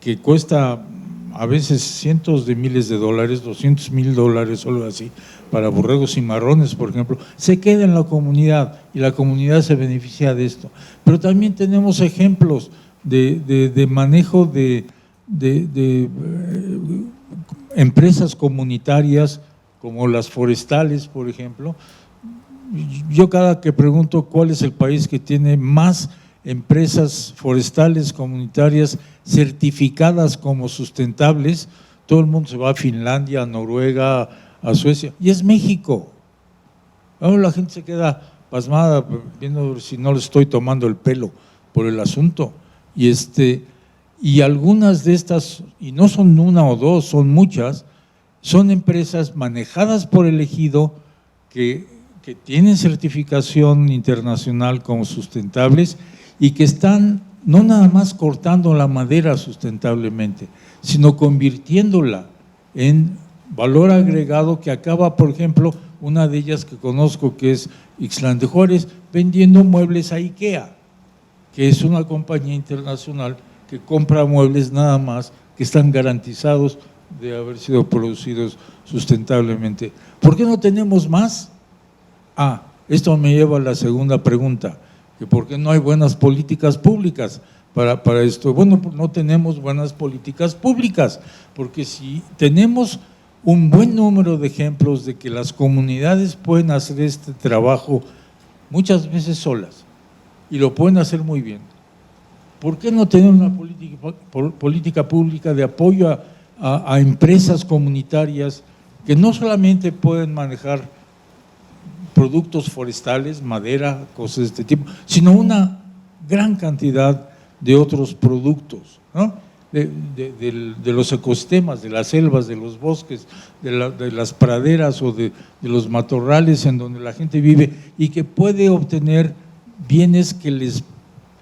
que cuesta a veces cientos de miles de dólares, $200,000 o algo así, para borregos cimarrones, por ejemplo, se queda en la comunidad y la comunidad se beneficia de esto. Pero también tenemos ejemplos de manejo de empresas comunitarias, como las forestales, por ejemplo. Yo cada que pregunto cuál es el país que tiene más empresas forestales comunitarias certificadas como sustentables, todo el mundo se va a Finlandia, a Noruega, a Suecia, y es México. Ahora la gente se queda pasmada viendo si no le estoy tomando el pelo por el asunto. Y algunas de estas, y no son una o dos, son muchas, son empresas manejadas por el ejido que tienen certificación internacional como sustentables y que están no nada más cortando la madera sustentablemente, sino convirtiéndola en valor agregado que acaba, por ejemplo, una de ellas que conozco, que es Ixtlán de Juárez, vendiendo muebles a IKEA, que es una compañía internacional que compra muebles nada más que están garantizados de haber sido producidos sustentablemente. ¿Por qué no tenemos más? Esto me lleva a la segunda pregunta, que ¿por qué no hay buenas políticas públicas para esto? Bueno, no tenemos buenas políticas públicas, porque si tenemos un buen número de ejemplos de que las comunidades pueden hacer este trabajo muchas veces solas y lo pueden hacer muy bien, ¿por qué no tener una política pública de apoyo a empresas comunitarias que no solamente pueden manejar productos forestales, madera, cosas de este tipo, sino una gran cantidad de otros productos, ¿no? de los ecosistemas, de las selvas, de los bosques, de las praderas o de los matorrales en donde la gente vive y que puede obtener bienes que les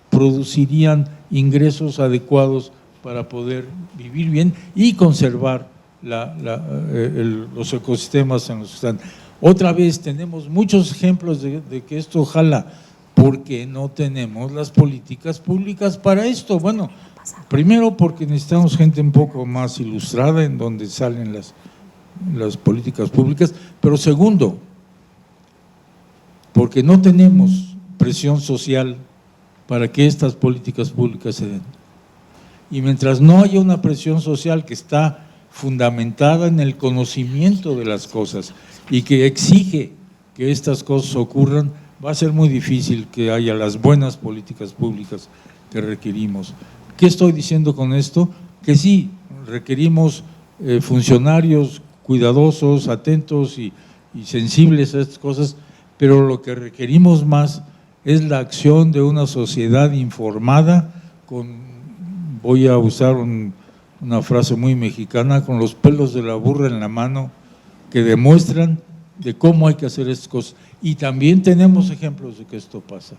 producirían ingresos adecuados para poder vivir bien y conservar los ecosistemas en los que están. Otra vez tenemos muchos ejemplos de que esto jala, porque no tenemos las políticas públicas para esto. Bueno, primero porque necesitamos gente un poco más ilustrada en donde salen las políticas públicas, pero segundo, porque no tenemos presión social para que estas políticas públicas se den. Y mientras no haya una presión social que está fundamentada en el conocimiento de las cosas y que exige que estas cosas ocurran, va a ser muy difícil que haya las buenas políticas públicas que requerimos. ¿Qué estoy diciendo con esto? Que sí, requerimos funcionarios cuidadosos, atentos y sensibles a estas cosas, pero lo que requerimos más es la acción de una sociedad informada, voy a usar una frase muy mexicana, con los pelos de la burra en la mano, que demuestran de cómo hay que hacer estas cosas. Y también tenemos ejemplos de que esto pasa.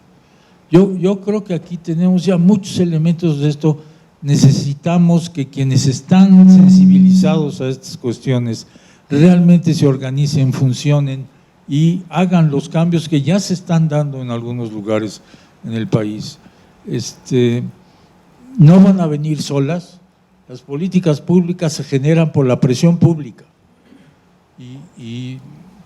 Yo creo que aquí tenemos ya muchos elementos de esto. Necesitamos que quienes están sensibilizados a estas cuestiones realmente se organicen, funcionen y hagan los cambios que ya se están dando en algunos lugares en el país. No van a venir solas, las políticas públicas se generan por la presión pública,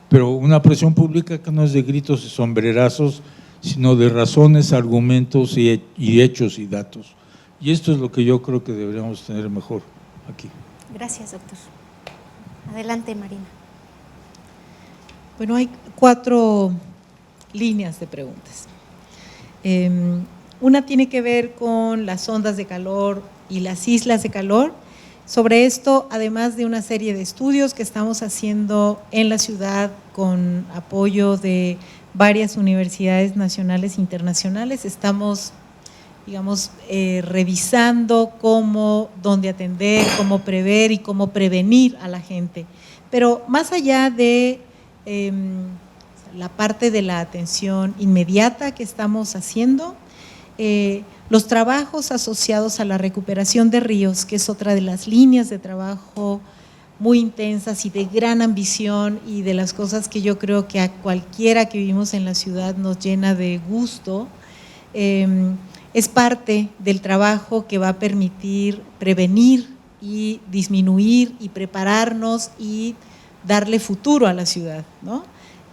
pero una presión pública que no es de gritos y sombrerazos, sino de razones, argumentos y hechos y datos. Y esto es lo que yo creo que deberíamos tener mejor aquí. Gracias, doctor. Adelante, Marina. Bueno, hay 4 líneas de preguntas. Una tiene que ver con las ondas de calor y las islas de calor. Sobre esto, además de una serie de estudios que estamos haciendo en la ciudad con apoyo de varias universidades nacionales e internacionales, estamos, digamos, revisando dónde atender, cómo prever y cómo prevenir a la gente. Pero más allá de la parte de la atención inmediata que estamos haciendo, los trabajos asociados a la recuperación de ríos, que es otra de las líneas de trabajo muy intensas y de gran ambición y de las cosas que yo creo que a cualquiera que vivimos en la ciudad nos llena de gusto, es parte del trabajo que va a permitir prevenir y disminuir y prepararnos y darle futuro a la ciudad, ¿no?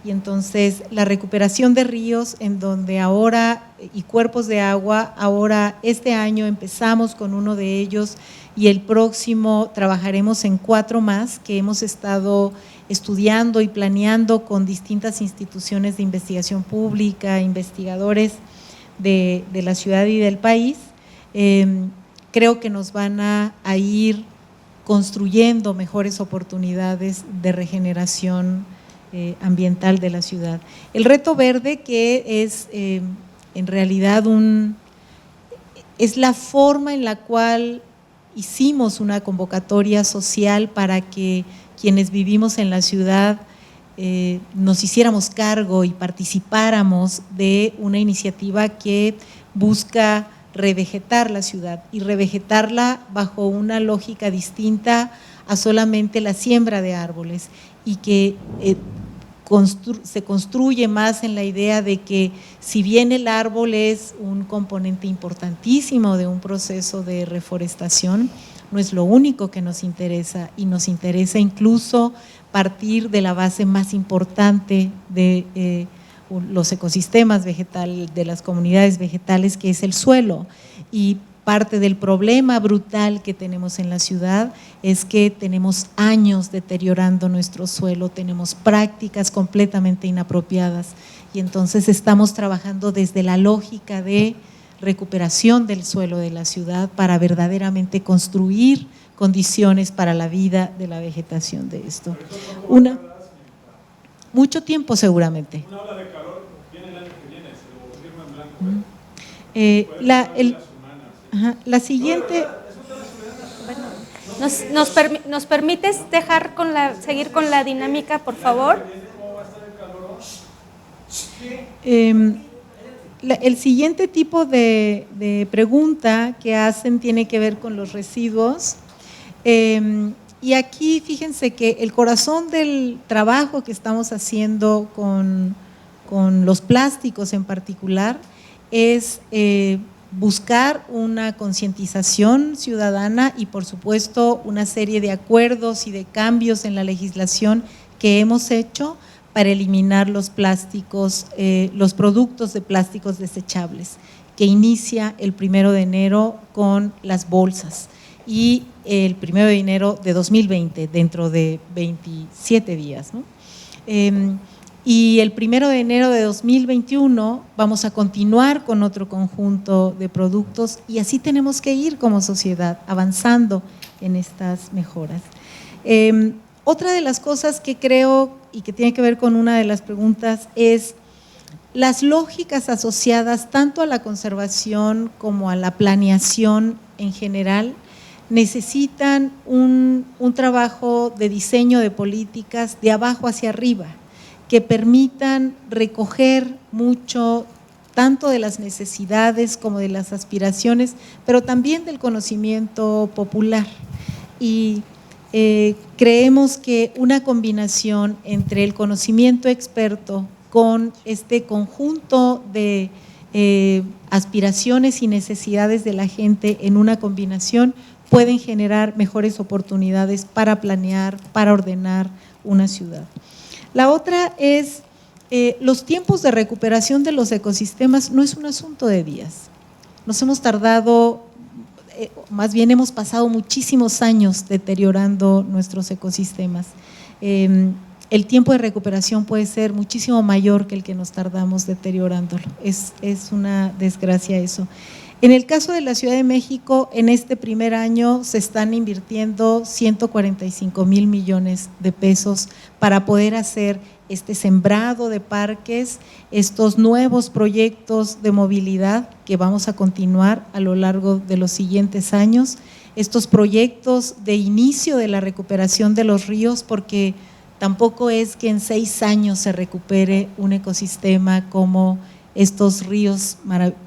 Y entonces la recuperación de ríos en donde ahora, y cuerpos de agua, ahora este año empezamos con uno de ellos y el próximo trabajaremos en 4 más que hemos estado estudiando y planeando con distintas instituciones de investigación pública, investigadores de la ciudad y del país. Creo que nos van a ir construyendo mejores oportunidades de regeneración ambiental de la ciudad. El reto verde, que es en realidad es la forma en la cual hicimos una convocatoria social para que quienes vivimos en la ciudad nos hiciéramos cargo y participáramos de una iniciativa que busca revegetar la ciudad y revegetarla bajo una lógica distinta a solamente la siembra de árboles y que se construye más en la idea de que si bien el árbol es un componente importantísimo de un proceso de reforestación, no es lo único que nos interesa, y nos interesa incluso partir de la base más importante de los ecosistemas vegetales, de las comunidades vegetales, que es el suelo. Y parte del problema brutal que tenemos en la ciudad es que tenemos años deteriorando nuestro suelo, tenemos prácticas completamente inapropiadas, y entonces estamos trabajando desde la lógica de recuperación del suelo de la ciudad para verdaderamente construir condiciones para la vida de la vegetación de esto. Mucho tiempo seguramente. Una ola de calor viene el año que viene, se lo confirma en blanco. La siguiente… Bueno, ¿nos permites seguir con la dinámica, por favor? El siguiente tipo de pregunta que hacen tiene que ver con los residuos. Y aquí fíjense que el corazón del trabajo que estamos haciendo con los plásticos en particular es buscar una concientización ciudadana y por supuesto una serie de acuerdos y de cambios en la legislación que hemos hecho para eliminar los plásticos, los productos de plásticos desechables, que inicia el 1 de enero con las bolsas y el 1 de enero de 2020, dentro de 27 días, ¿no? Y el 1 de enero de 2021 vamos a continuar con otro conjunto de productos, y así tenemos que ir como sociedad avanzando en estas mejoras. Otra de las cosas que creo y que tiene que ver con una de las preguntas es las lógicas asociadas tanto a la conservación como a la planeación en general necesitan un trabajo de diseño de políticas de abajo hacia arriba, que permitan recoger mucho tanto de las necesidades como de las aspiraciones, pero también del conocimiento popular. Y creemos que una combinación entre el conocimiento experto con este conjunto de aspiraciones y necesidades de la gente en una combinación pueden generar mejores oportunidades para planear, para ordenar una ciudad. La otra es, los tiempos de recuperación de los ecosistemas no es un asunto de días. Nos hemos tardado, más bien hemos pasado muchísimos años deteriorando nuestros ecosistemas. El tiempo de recuperación puede ser muchísimo mayor que el que nos tardamos deteriorándolo. Es una desgracia eso. En el caso de la Ciudad de México, en este primer año se están invirtiendo 145,000 millones de pesos para poder hacer este sembrado de parques, estos nuevos proyectos de movilidad que vamos a continuar a lo largo de los siguientes años, estos proyectos de inicio de la recuperación de los ríos, porque tampoco es que en 6 años se recupere un ecosistema como estos ríos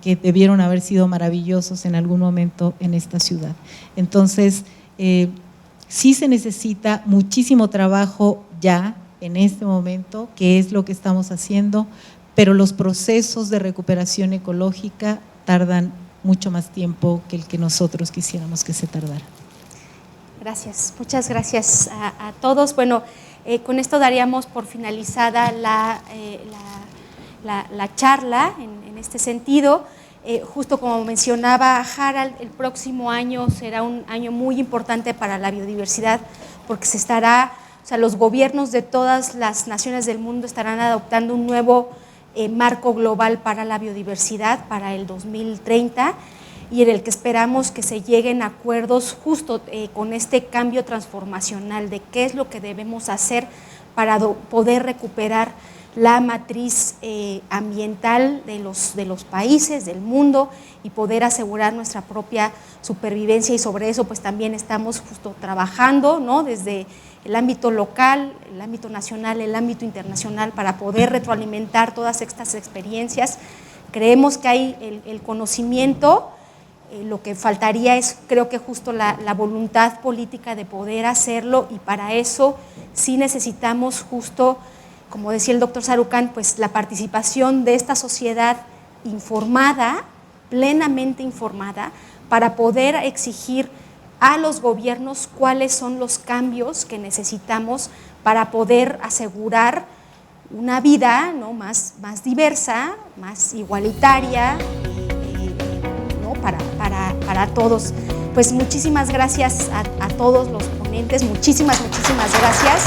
que debieron haber sido maravillosos en algún momento en esta ciudad. Entonces, sí se necesita muchísimo trabajo ya en este momento, que es lo que estamos haciendo, pero los procesos de recuperación ecológica tardan mucho más tiempo que el que nosotros quisiéramos que se tardara. Gracias, muchas gracias a todos. Bueno, con esto daríamos por finalizada la charla en este sentido. Justo como mencionaba Harald, el próximo año será un año muy importante para la biodiversidad, porque los gobiernos de todas las naciones del mundo estarán adoptando un nuevo marco global para la biodiversidad para el 2030, y en el que esperamos que se lleguen a acuerdos justo con este cambio transformacional de qué es lo que debemos hacer para poder recuperar la matriz ambiental de los países, del mundo, y poder asegurar nuestra propia supervivencia. Y sobre eso pues también estamos justo trabajando, ¿no?, desde el ámbito local, el ámbito nacional, el ámbito internacional, para poder retroalimentar todas estas experiencias. Creemos que hay el conocimiento, lo que faltaría es, creo que justo la voluntad política de poder hacerlo, y para eso sí necesitamos justo como decía el doctor Sarucán, pues la participación de esta sociedad informada, plenamente informada, para poder exigir a los gobiernos cuáles son los cambios que necesitamos para poder asegurar una vida, ¿no?, más diversa, más igualitaria, ¿no?, para todos. Pues muchísimas gracias a todos los ponentes, muchísimas gracias.